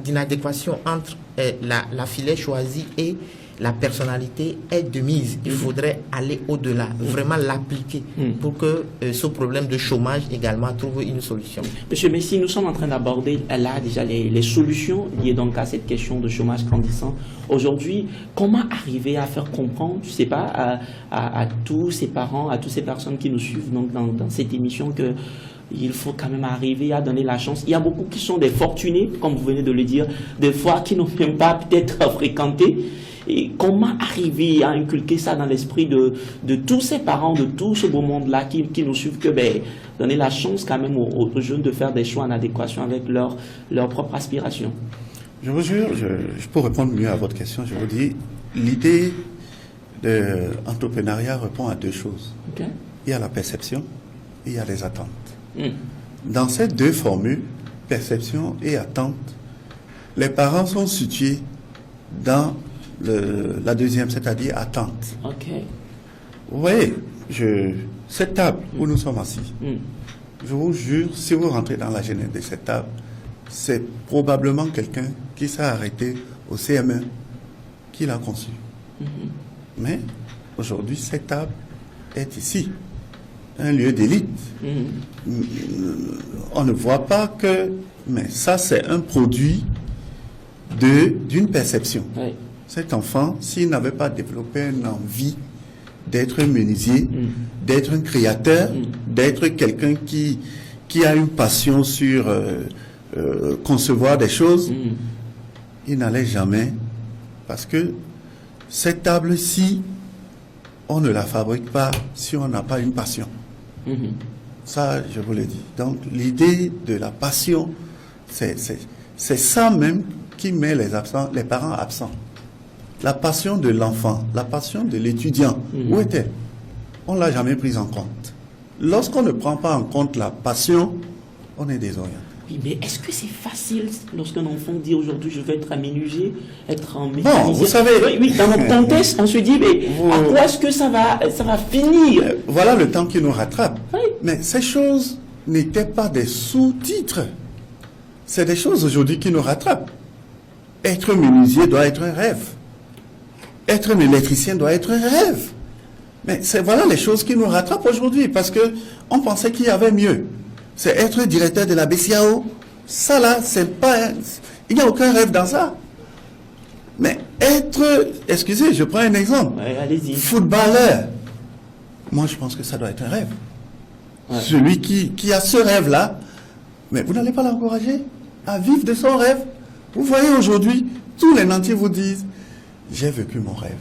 d'inadéquation entre la filière choisie et la personnalité est de mise. Il faudrait aller au-delà, vraiment l'appliquer pour que ce problème de chômage également trouve une solution. Monsieur Messi, nous sommes en train d'aborder là déjà les solutions liées donc à cette question de chômage grandissant. Aujourd'hui, comment arriver à faire comprendre, je sais pas, à tous ces parents, à toutes ces personnes qui nous suivent donc dans cette émission que il faut quand même arriver à donner la chance. Il y a beaucoup qui sont des fortunés, comme vous venez de le dire, des fois qui n'ont même pas peut-être fréquenté. Et comment arriver à inculquer ça dans l'esprit de tous ces parents, de tout ce beau monde-là qui nous suivent, que donner la chance quand même aux jeunes de faire des choix en adéquation avec leur propre aspiration. Je vous jure, je peux répondre mieux à votre question. Je vous dis, l'idée de l'entrepreneuriat répond à deux choses. Okay. Il y a la perception et il y a les attentes. Dans ces deux formules, perception et attente, les parents sont situés dans la deuxième, c'est-à-dire attente. Ok. Vous voyez, cette table où nous sommes assis, je vous jure, si vous rentrez dans la genèse de cette table, c'est probablement quelqu'un qui s'est arrêté au CM1 qui l'a conçu. Mais aujourd'hui, cette table est ici, un lieu d'élite. On ne voit pas que, mais ça c'est un produit d'une perception. Oui. Cet enfant, s'il n'avait pas développé une envie d'être un menuisier, d'être un créateur, d'être quelqu'un qui a une passion sur concevoir des choses, il n'allait jamais, parce que cette table-ci, on ne la fabrique pas si on n'a pas une passion. Ça, je vous l'ai dit. Donc, l'idée de la passion, c'est ça même qui met les parents absents. La passion de l'enfant, la passion de l'étudiant, où est-elle? On ne l'a jamais prise en compte. Lorsqu'on ne prend pas en compte la passion, on est désorienté. Oui, mais est-ce que c'est facile lorsqu'un enfant dit aujourd'hui je vais être un menuisier, être un mécanicien? Bon, vous savez... Oui, dans notre contexte, on se dit, mais à quoi est-ce que ça va finir? Voilà le temps qui nous rattrape. Oui. Mais ces choses n'étaient pas des sous-titres. C'est des choses aujourd'hui qui nous rattrapent. Être menuisier doit être un rêve. Être un électricien doit être un rêve. Mais voilà les choses qui nous rattrapent aujourd'hui, parce que on pensait qu'il y avait mieux. C'est être directeur de la BCAO. Ça là, c'est pas... Il n'y a aucun rêve dans ça. Mais être... Excusez, je prends un exemple. Ouais, allez-y. Footballeur. Moi, je pense que ça doit être un rêve. Ouais. Celui qui a ce rêve-là, mais vous n'allez pas l'encourager à vivre de son rêve. Vous voyez aujourd'hui, tous les nantis vous disent, j'ai vécu mon rêve.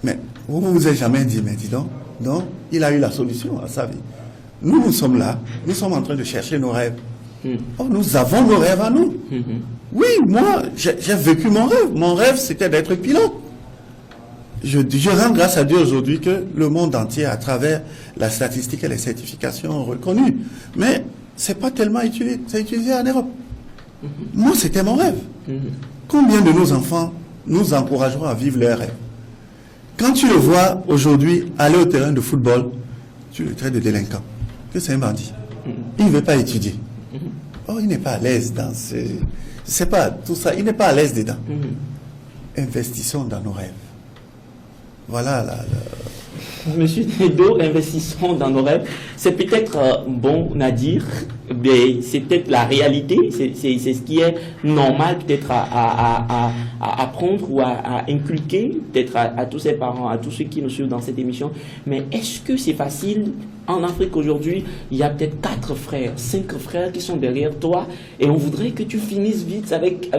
Mais vous ne vous êtes jamais dit, mais dis donc, non, il a eu la solution à sa vie. Nous sommes là, nous sommes en train de chercher nos rêves. Oh, nous avons nos rêves à nous. Oui, moi, j'ai vécu mon rêve. Mon rêve, c'était d'être pilote. Je rends grâce à Dieu aujourd'hui que le monde entier, à travers la statistique et les certifications, ont reconnu. Mais ce n'est pas tellement utilisé, c'est utilisé en Europe. Moi, c'était mon rêve. Combien de nos enfants nous encourageront à vivre leur rêve? Quand tu le vois aujourd'hui aller au terrain de football, tu le traites de délinquant, que c'est un bandit. Il ne veut pas étudier. Oh, il n'est pas à l'aise dans c'est pas tout ça, il n'est pas à l'aise dedans. Investissons dans nos rêves. Voilà Monsieur Nedo, investissons dans nos rêves. C'est peut-être bon à dire, mais c'est peut-être la réalité, c'est ce qui est normal peut-être à apprendre ou à inculquer peut-être à tous ces parents, à tous ceux qui nous suivent dans cette émission. Mais est-ce que c'est facile? En Afrique aujourd'hui, il y a peut-être 4 frères, 5 frères qui sont derrière toi et on voudrait que tu finisses vite avec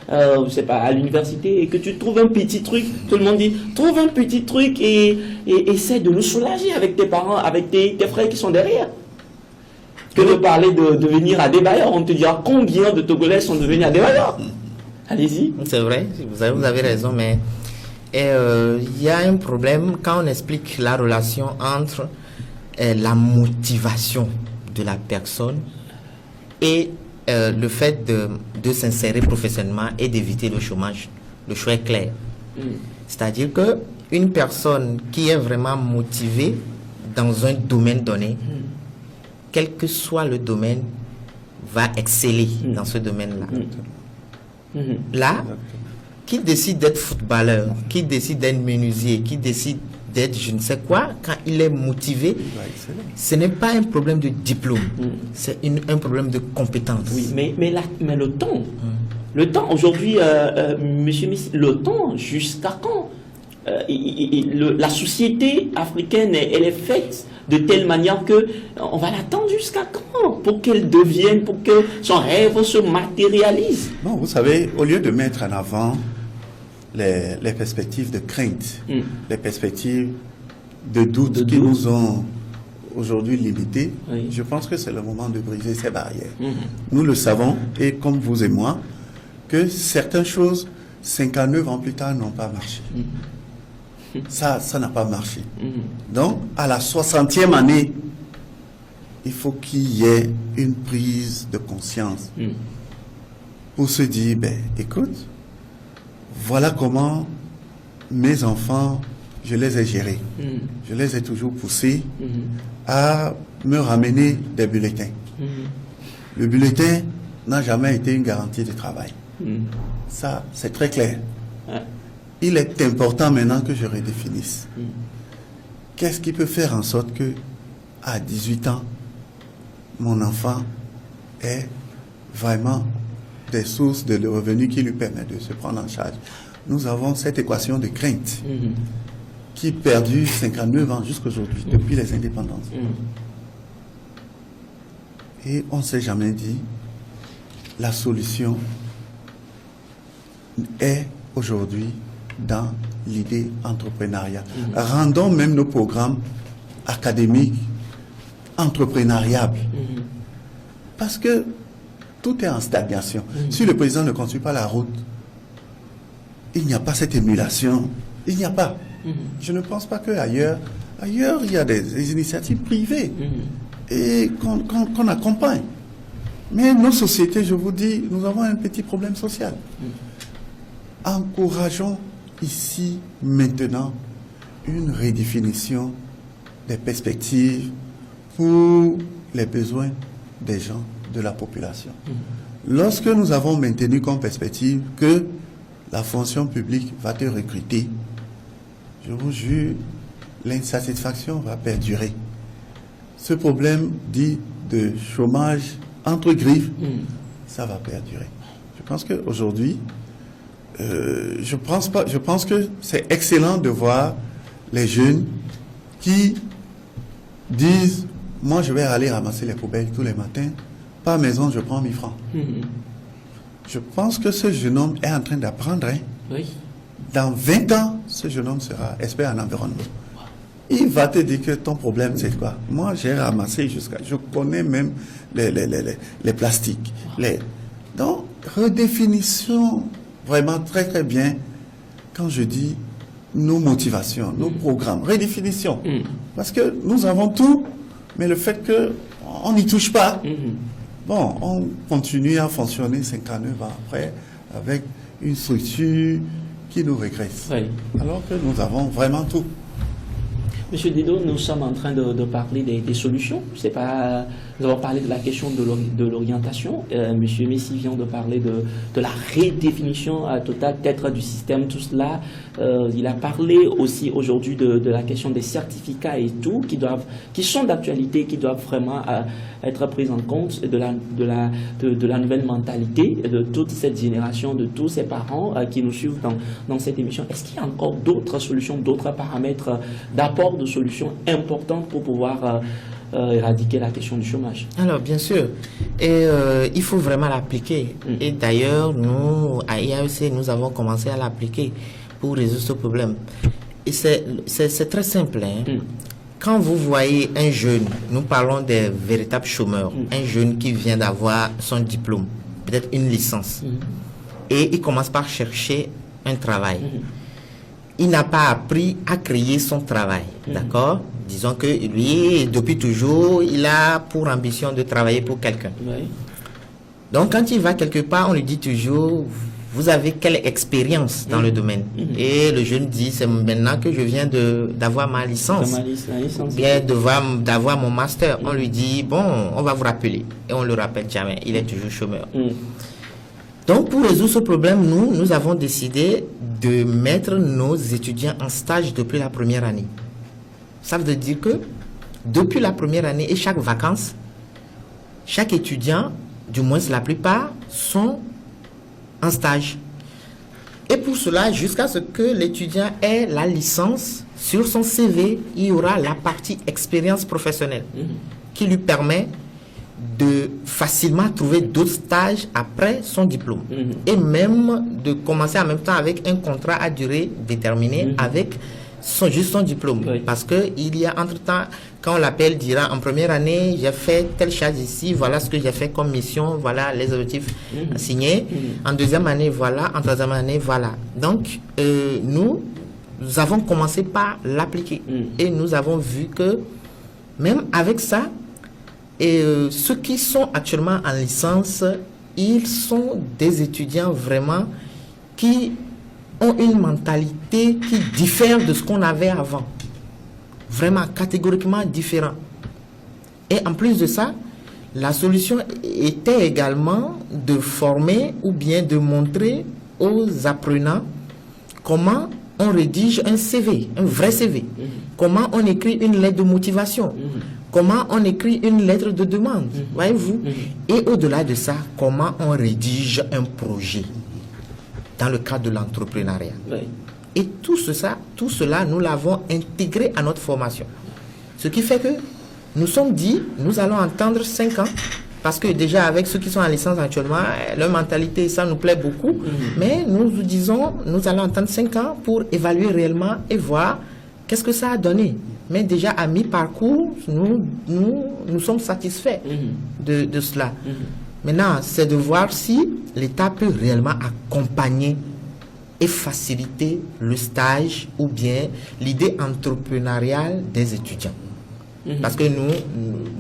je sais pas, à l'université et que tu trouves un petit truc. Tout le monde dit, trouve un petit truc et essaie de nous soulager avec tes parents, avec tes frères qui sont derrière. Que de parler de devenir à Adebayor, on te dira combien de Togolais sont devenus à Adebayor. Allez-y. C'est vrai, vous avez raison, mais il y a un problème quand on explique la relation entre la motivation de la personne et le fait de s'insérer professionnellement et d'éviter le chômage. Le choix est clair. C'est-à-dire qu'une personne qui est vraiment motivée dans un domaine donné, quel que soit le domaine, va exceller dans ce domaine-là. Là, qui décide d'être footballeur, qui décide d'être menuisier, qui décide d'être je ne sais quoi, quand il est motivé, ce n'est pas un problème de diplôme, c'est un problème de compétence. Oui, mais le temps, le temps aujourd'hui, monsieur Messi, le temps, jusqu'à quand la société africaine, elle est faite de telle manière que on va l'attendre jusqu'à quand pour qu'elle devienne, pour que son rêve se matérialise. Non, vous savez, au lieu de mettre en avant les perspectives de crainte, les perspectives de doute qui nous ont aujourd'hui limités, je pense que c'est le moment de briser ces barrières. Nous le savons, et comme vous et moi, que certaines choses, 59 ans plus tard, n'ont pas marché. Ça n'a pas marché. Donc, à la 60e année, il faut qu'il y ait une prise de conscience pour se dire, ben, écoute, voilà comment mes enfants, je les ai gérés. Je les ai toujours poussés à me ramener des bulletins. Le bulletin n'a jamais été une garantie de travail. Ça, c'est très clair. Il est important maintenant que je redéfinisse. Qu'est-ce qui peut faire en sorte que, à 18 ans, mon enfant ait vraiment des sources de revenus qui lui permettent de se prendre en charge? Nous avons cette équation de crainte qui perdure 59 ans jusqu'à aujourd'hui, depuis les indépendances. Et on ne s'est jamais dit, la solution est aujourd'hui dans l'idée entrepreneuriale. Rendons même nos programmes académiques entrepreneuriables. Parce que tout est en stagnation. Si le président ne construit pas la route, il n'y a pas cette émulation. Il n'y a pas. Je ne pense pas qu'ailleurs, ailleurs, il y a des initiatives privées et qu'on accompagne. Mais nos sociétés, je vous dis, nous avons un petit problème social. Encourageons ici, maintenant, une redéfinition des perspectives pour les besoins des gens, de la population. Lorsque nous avons maintenu comme perspective que la fonction publique va te recruter, je vous jure, l'insatisfaction va perdurer. Ce problème dit de chômage entre griffes, ça va perdurer. Je pense qu'aujourd'hui, je pense que c'est excellent de voir les jeunes qui disent, moi je vais aller ramasser les poubelles tous les matins, par maison je prends 1000 francs. Je pense que ce jeune homme est en train d'apprendre. Dans 20 ans, ce jeune homme sera expert en environnement. Il va te dire que ton problème c'est quoi? Moi j'ai ramassé je connais même les plastiques. Donc, redéfinition vraiment très très bien quand je dis nos motivations, nos programmes, redéfinition. Parce que nous avons tout, mais le fait qu'on n'y touche pas, bon, on continue à fonctionner 59 ans après avec une structure qui nous régresse. Alors que nous avons vraiment tout. Monsieur Dido, nous sommes en train de parler des solutions. C'est pas, nous avons parlé de la question de l'orientation. Monsieur Messi vient de parler de la redéfinition totale peut-être du système, tout cela. Il a parlé aussi aujourd'hui de la question des certificats et tout, qui sont d'actualité, qui doivent vraiment être pris en compte de la nouvelle mentalité de toute cette génération, de tous ces parents qui nous suivent dans cette émission. Est-ce qu'il y a encore d'autres solutions, d'autres paramètres d'apport de solutions importantes pour pouvoir éradiquer la question du chômage? Alors, bien sûr. Et il faut vraiment l'appliquer. Et d'ailleurs, nous, à IAEC, nous avons commencé à l'appliquer pour résoudre ce problème. Et c'est très simple. Quand vous voyez un jeune, nous parlons des véritables chômeurs, un jeune qui vient d'avoir son diplôme, peut-être une licence, et il commence par chercher un travail. Il n'a pas appris à créer son travail, d'accord? Disons que lui, depuis toujours, il a pour ambition de travailler pour quelqu'un. Oui. Donc, quand il va quelque part, on lui dit toujours, vous avez quelle expérience dans le domaine? Et le jeune dit, c'est maintenant que je viens d'avoir ma licence. Bien d'avoir mon master. On lui dit, bon, on va vous rappeler. Et on le rappelle jamais. Il est toujours chômeur. Donc, pour résoudre ce problème, nous avons décidé de mettre nos étudiants en stage depuis la première année. Ça veut dire que depuis la première année et chaque vacances, chaque étudiant, du moins la plupart, sont en stage. Et pour cela, jusqu'à ce que l'étudiant ait la licence, sur son CV, il y aura la partie expérience professionnelle qui lui permet de facilement trouver d'autres stages après son diplôme. Et même de commencer en même temps avec un contrat à durée déterminée avec juste son diplôme. Parce qu'il y a entre-temps, quand on l'appelle, dira en première année, j'ai fait telle charge ici, voilà ce que j'ai fait comme mission, voilà les objectifs assignés. En deuxième année, voilà. En troisième année, voilà. Donc, nous avons commencé par l'appliquer. Et nous avons vu que même avec ça, ceux qui sont actuellement en licence, ils sont des étudiants vraiment qui ont une mentalité qui diffère de ce qu'on avait avant. Vraiment catégoriquement différent. Et en plus de ça, la solution était également de former ou bien de montrer aux apprenants comment on rédige un CV, un vrai CV. Comment on écrit une lettre de motivation. Comment on écrit une lettre de demande. Voyez-vous. Et au-delà de ça, comment on rédige un projet dans le cadre de l'entrepreneuriat. Et tout cela, nous l'avons intégré à notre formation. Ce qui fait que nous sommes dit, nous allons entendre 5 ans, parce que déjà avec ceux qui sont en licence actuellement, leur mentalité, ça nous plaît beaucoup, mais nous disons, nous allons entendre 5 ans pour évaluer réellement et voir qu'est-ce que ça a donné. Mais déjà à mi-parcours, nous sommes satisfaits de cela. Maintenant, c'est de voir si l'État peut réellement accompagner et faciliter le stage ou bien l'idée entrepreneuriale des étudiants. Parce que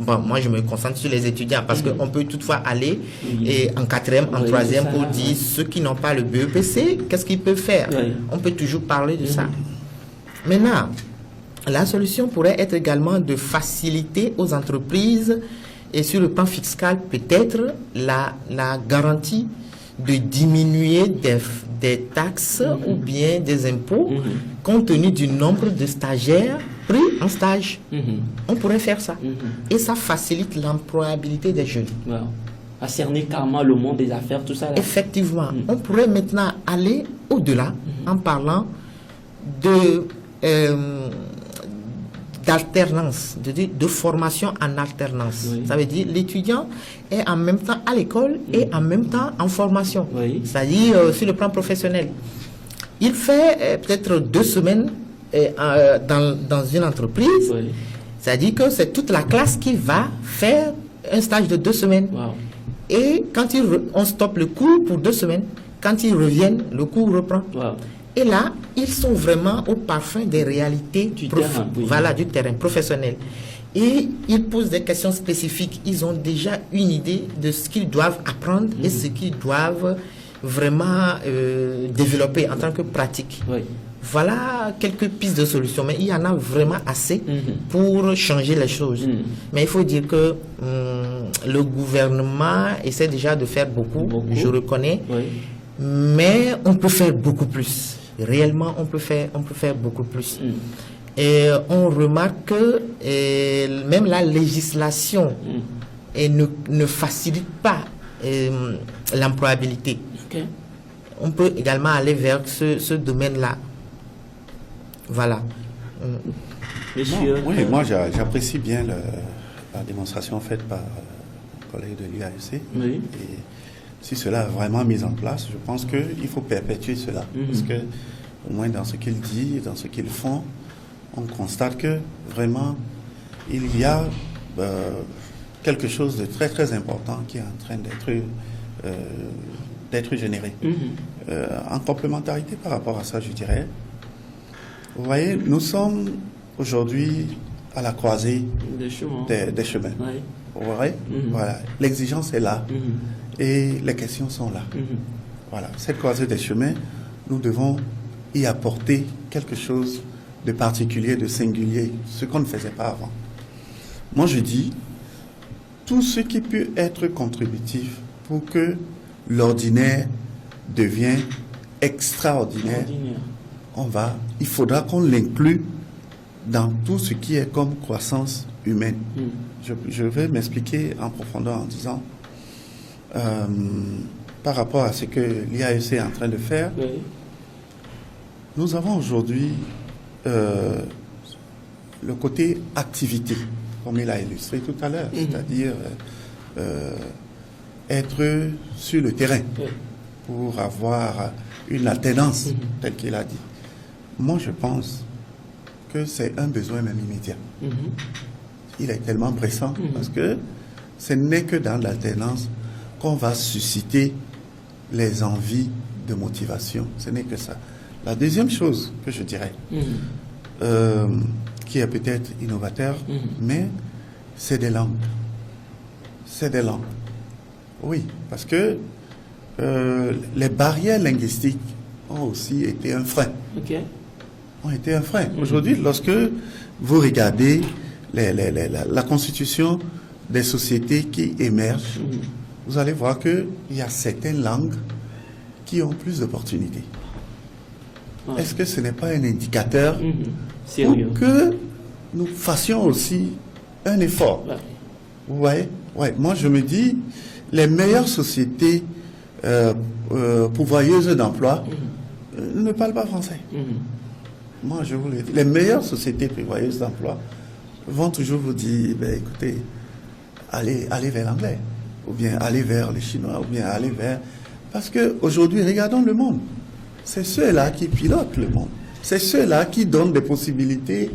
moi je me concentre sur les étudiants parce qu'on peut toutefois aller en quatrième, en troisième pour dire ceux qui n'ont pas le BEPC, qu'est-ce qu'ils peuvent faire? On peut toujours parler de ça. Maintenant, la solution pourrait être également de faciliter aux entreprises et sur le plan fiscal, peut-être la garantie de diminuer des taxes ou bien des impôts compte tenu du nombre de stagiaires pris en stage. On pourrait faire ça. Et ça facilite l'employabilité des jeunes. À cerner carrément le monde des affaires, tout ça. Là. Effectivement. On pourrait maintenant aller au-delà en parlant d'alternance, de formation en alternance. Ça veut dire l'étudiant est en même temps à l'école et en même temps en formation. C'est-à-dire sur le plan professionnel. Il fait peut-être 2 semaines dans une entreprise. C'est-à-dire que c'est toute la classe qui va faire un stage de 2 semaines. Et quand on stoppe le cours pour 2 semaines, quand ils reviennent, le cours reprend. Et là, ils sont vraiment au parfum des réalités du terrain professionnel. Et ils posent des questions spécifiques. Ils ont déjà une idée de ce qu'ils doivent apprendre et ce qu'ils doivent vraiment développer en tant que pratique. Voilà quelques pistes de solutions, mais il y en a vraiment assez pour changer les choses. Mais il faut dire que le gouvernement essaie déjà de faire beaucoup. Je reconnais, mais on peut faire beaucoup plus. Réellement, on peut faire beaucoup plus. Et on remarque que même la législation ne facilite pas l'employabilité. On peut également aller vers ce domaine-là. Voilà. Monsieur. Oui, moi j'apprécie bien la démonstration faite par le collègue de l'UAFC. Et si cela est vraiment mis en place, je pense qu'il faut perpétuer cela. Parce que, au moins dans ce qu'ils disent, dans ce qu'ils font, on constate que vraiment, il y a quelque chose de très très important qui est en train d'être généré. En complémentarité par rapport à ça, je dirais, vous voyez, nous sommes aujourd'hui à la croisée des chemins. Ouais. Ouais. Voilà. L'exigence est là et les questions sont là. Voilà. Cette croisée des chemins, nous devons y apporter quelque chose de particulier, de singulier, ce qu'on ne faisait pas avant. Moi, je dis, tout ce qui peut être contributif pour que l'ordinaire devienne extraordinaire, il faudra qu'on l'inclue dans tout ce qui est comme croissance humaine. Je vais m'expliquer en profondeur en disant, par rapport à ce que l'IAEC est en train de faire, nous avons aujourd'hui le côté activité, comme il a illustré tout à l'heure, c'est-à-dire être sur le terrain pour avoir une alternance, telle qu'il a dit. Moi, je pense que c'est un besoin même immédiat. Il est tellement pressant parce que ce n'est que dans l'alternance qu'on va susciter les envies de motivation. Ce n'est que ça. La deuxième chose que je dirais, qui est peut-être innovateur, mais c'est des langues. C'est des langues. Oui, parce que les barrières linguistiques ont aussi été un frein. Ont été un frein. Aujourd'hui, lorsque vous regardez la constitution des sociétés qui émergent, vous allez voir qu'il y a certaines langues qui ont plus d'opportunités. Est-ce que ce n'est pas un indicateur pour que nous fassions aussi un effort? Vous voyez? Ouais. Moi, je me dis, les meilleures sociétés pourvoyeuses d'emploi ne parlent pas français. Moi, je vous le dis, les meilleures sociétés pourvoyeuses d'emploi vont toujours vous dire, écoutez, allez vers l'anglais, ou bien allez vers les Chinois, ou bien allez vers... Parce qu'aujourd'hui, regardons le monde. C'est ceux-là qui pilotent le monde. C'est ceux-là qui donnent des possibilités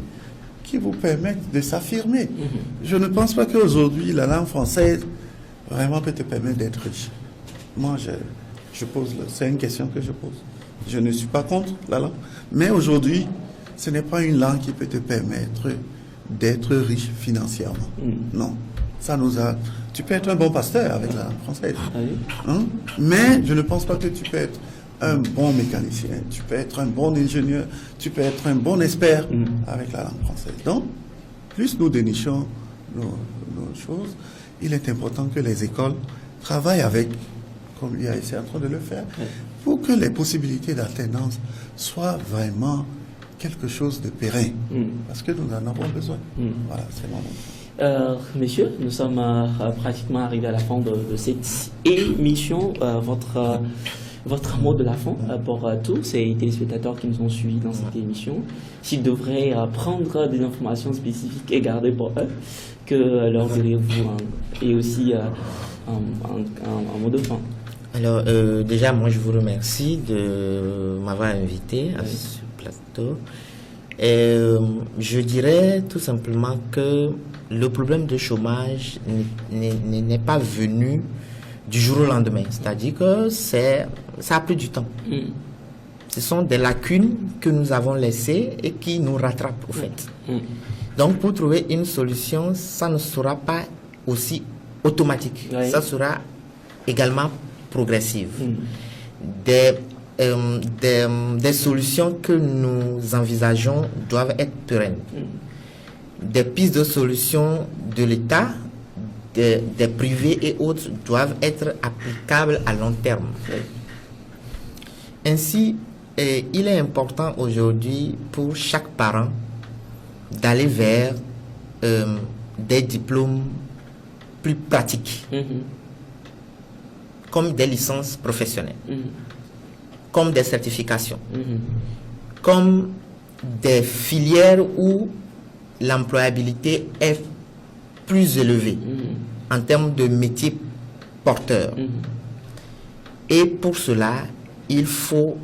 qui vous permettent de s'affirmer. Je ne pense pas qu'aujourd'hui, la langue française vraiment peut te permettre d'être riche. Moi, je pose, c'est une question que je pose. Je ne suis pas contre la langue. Mais aujourd'hui, ce n'est pas une langue qui peut te permettre d'être riche financièrement. Non. Ça nous a... Tu peux être un bon pasteur avec la langue française. Mais je ne pense pas que tu peux être un bon mécanicien, tu peux être un bon ingénieur, tu peux être un bon expert avec la langue française. Donc, plus nous dénichons nos choses, il est important que les écoles travaillent avec, comme l'IAEC est en train de le faire, pour que les possibilités d'alternance soient vraiment quelque chose de pérenne, parce que nous en avons besoin. Voilà, c'est mon mot. Messieurs, nous sommes pratiquement arrivés à la fin de cette émission. Votre mot de la fin pour tous ces téléspectateurs qui nous ont suivis dans cette émission, s'ils devraient prendre des informations spécifiques et garder pour eux, que leur direz-vous et aussi un mot de fin. Alors, déjà, moi, je vous remercie de m'avoir invité à ce plateau. Et je dirais tout simplement que le problème de chômage n'est pas venu du jour au lendemain. C'est-à-dire que ça a pris du temps. Ce sont des lacunes que nous avons laissées et qui nous rattrapent, au fait. Donc, pour trouver une solution, ça ne sera pas aussi automatique. Ça sera également progressive. Des solutions que nous envisageons doivent être pérennes. Des pistes de solutions de l'État, des privés et autres doivent être applicables à long terme. Ainsi, il est important aujourd'hui pour chaque parent d'aller vers des diplômes plus pratiques, comme des licences professionnelles, comme des certifications, comme des filières où l'employabilité est plus élevée en termes de métiers porteurs. Et pour cela, il faut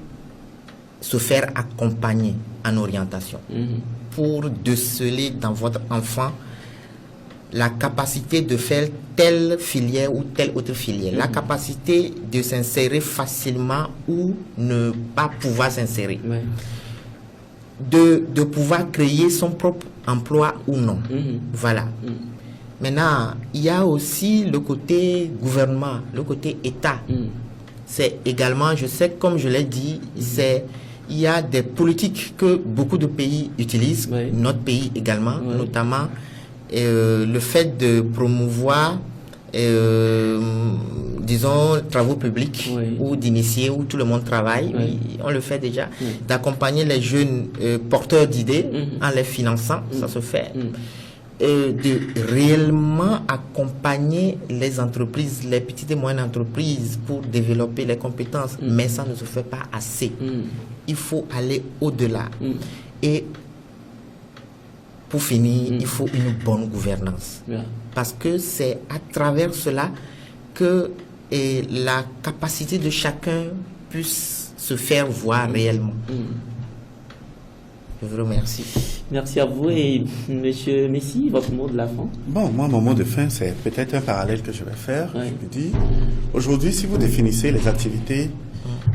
se faire accompagner en orientation pour déceler dans votre enfant la capacité de faire telle filière ou telle autre filière, la capacité de s'insérer facilement ou ne pas pouvoir s'insérer. de pouvoir créer son propre emploi ou non. Voilà. Maintenant, il y a aussi le côté gouvernement, le côté État. C'est également, je sais, comme je l'ai dit, il y a des politiques que beaucoup de pays utilisent, notre pays également, notamment le fait de promouvoir, disons, travaux publics ou d'initier où tout le monde travaille, on le fait déjà, d'accompagner les jeunes porteurs d'idées en les finançant, ça se fait. De réellement accompagner les entreprises, les petites et moyennes entreprises pour développer les compétences, mais ça ne se fait pas assez. Il faut aller au-delà. Et pour finir, il faut une bonne gouvernance. Parce que c'est à travers cela que la capacité de chacun puisse se faire voir réellement. Je vous remercie. Merci à vous. Et Monsieur Messi, votre mot de la fin? Bon, moi, mon mot de fin, c'est peut-être un parallèle que je vais faire. Je me dis, aujourd'hui, si vous définissez les activités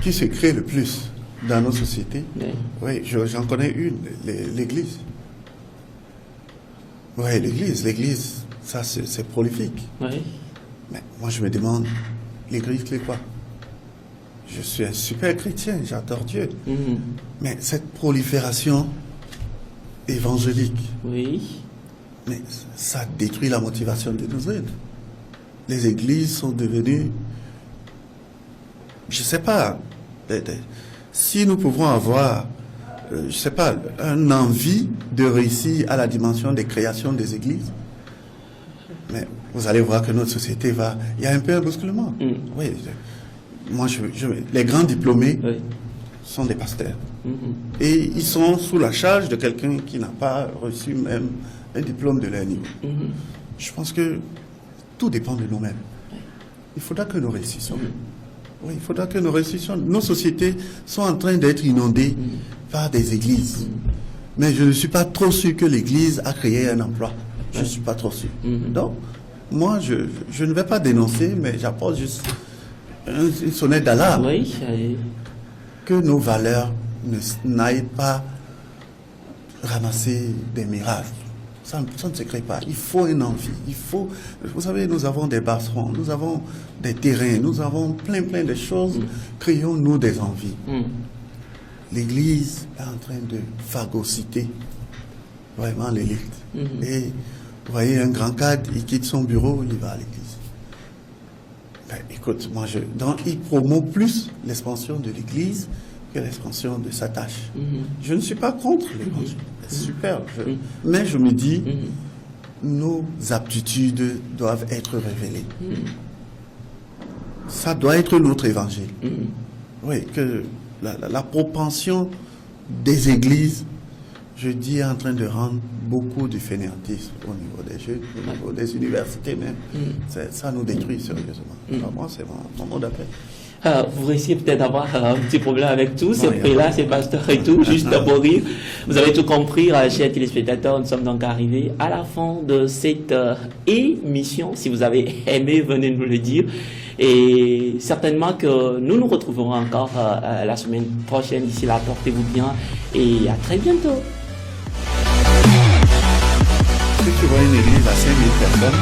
qui se créent le plus dans nos sociétés, j'en connais une, l'Église. Oui, l'Église, ça, c'est prolifique. Mais moi, je me demande, l'Église, c'est quoi? Je suis un super chrétien, j'adore Dieu. Mais cette prolifération évangélique, mais ça détruit la motivation de nos aides. Les églises sont devenues, je ne sais pas, si nous pouvons avoir, je ne sais pas, une envie de réussir à la dimension des créations des églises, mais vous allez voir que notre société il y a un peu un bousculement. Oui. Moi, les grands diplômés sont des pasteurs. Et ils sont sous la charge de quelqu'un qui n'a pas reçu même un diplôme de leur niveau. Je pense que tout dépend de nous-mêmes. Il faudra que nous réussissions. Oui, il faudra que nous réussissions. Nos sociétés sont en train d'être inondées par des églises. Mais je ne suis pas trop sûr que l'église a créé un emploi. Je ne suis pas trop sûr. Donc, moi, je ne vais pas dénoncer, mais j'apporte juste une sonnette d'alarme. Que nos valeurs n'aillent pas ramasser des miracles. Ça ne se crée pas. Il faut une envie. Vous savez, nous avons des basserons, nous avons des terrains, nous avons plein de choses. Créons-nous des envies. L'Église est en train de phagocyter vraiment l'élite. Et vous voyez, un grand cadre, il quitte son bureau, il va à l'église. Écoute, moi, il promeut plus l'expansion de l'Église que l'expansion de sa tâche. Je ne suis pas contre l'Évangile. C'est super. Mais je me dis, nos aptitudes doivent être révélées. Ça doit être notre Évangile. Oui, que la propension des églises, je dis, est en train de rendre beaucoup de fainéantisme au niveau des jeunes, au niveau des universités même. Ça nous détruit sérieusement. Alors moi, c'est mon mot d'appel. Vous risquez peut-être d'avoir un petit problème avec tout, ces prélats, ces pasteurs et tout, juste pour rire. Vous avez tout compris, chers téléspectateurs, nous sommes donc arrivés à la fin de cette émission. Si vous avez aimé, venez nous le dire. Et certainement que nous nous retrouverons encore la semaine prochaine. D'ici là, portez-vous bien et à très bientôt. Si tu vois une église à 5000 personnes,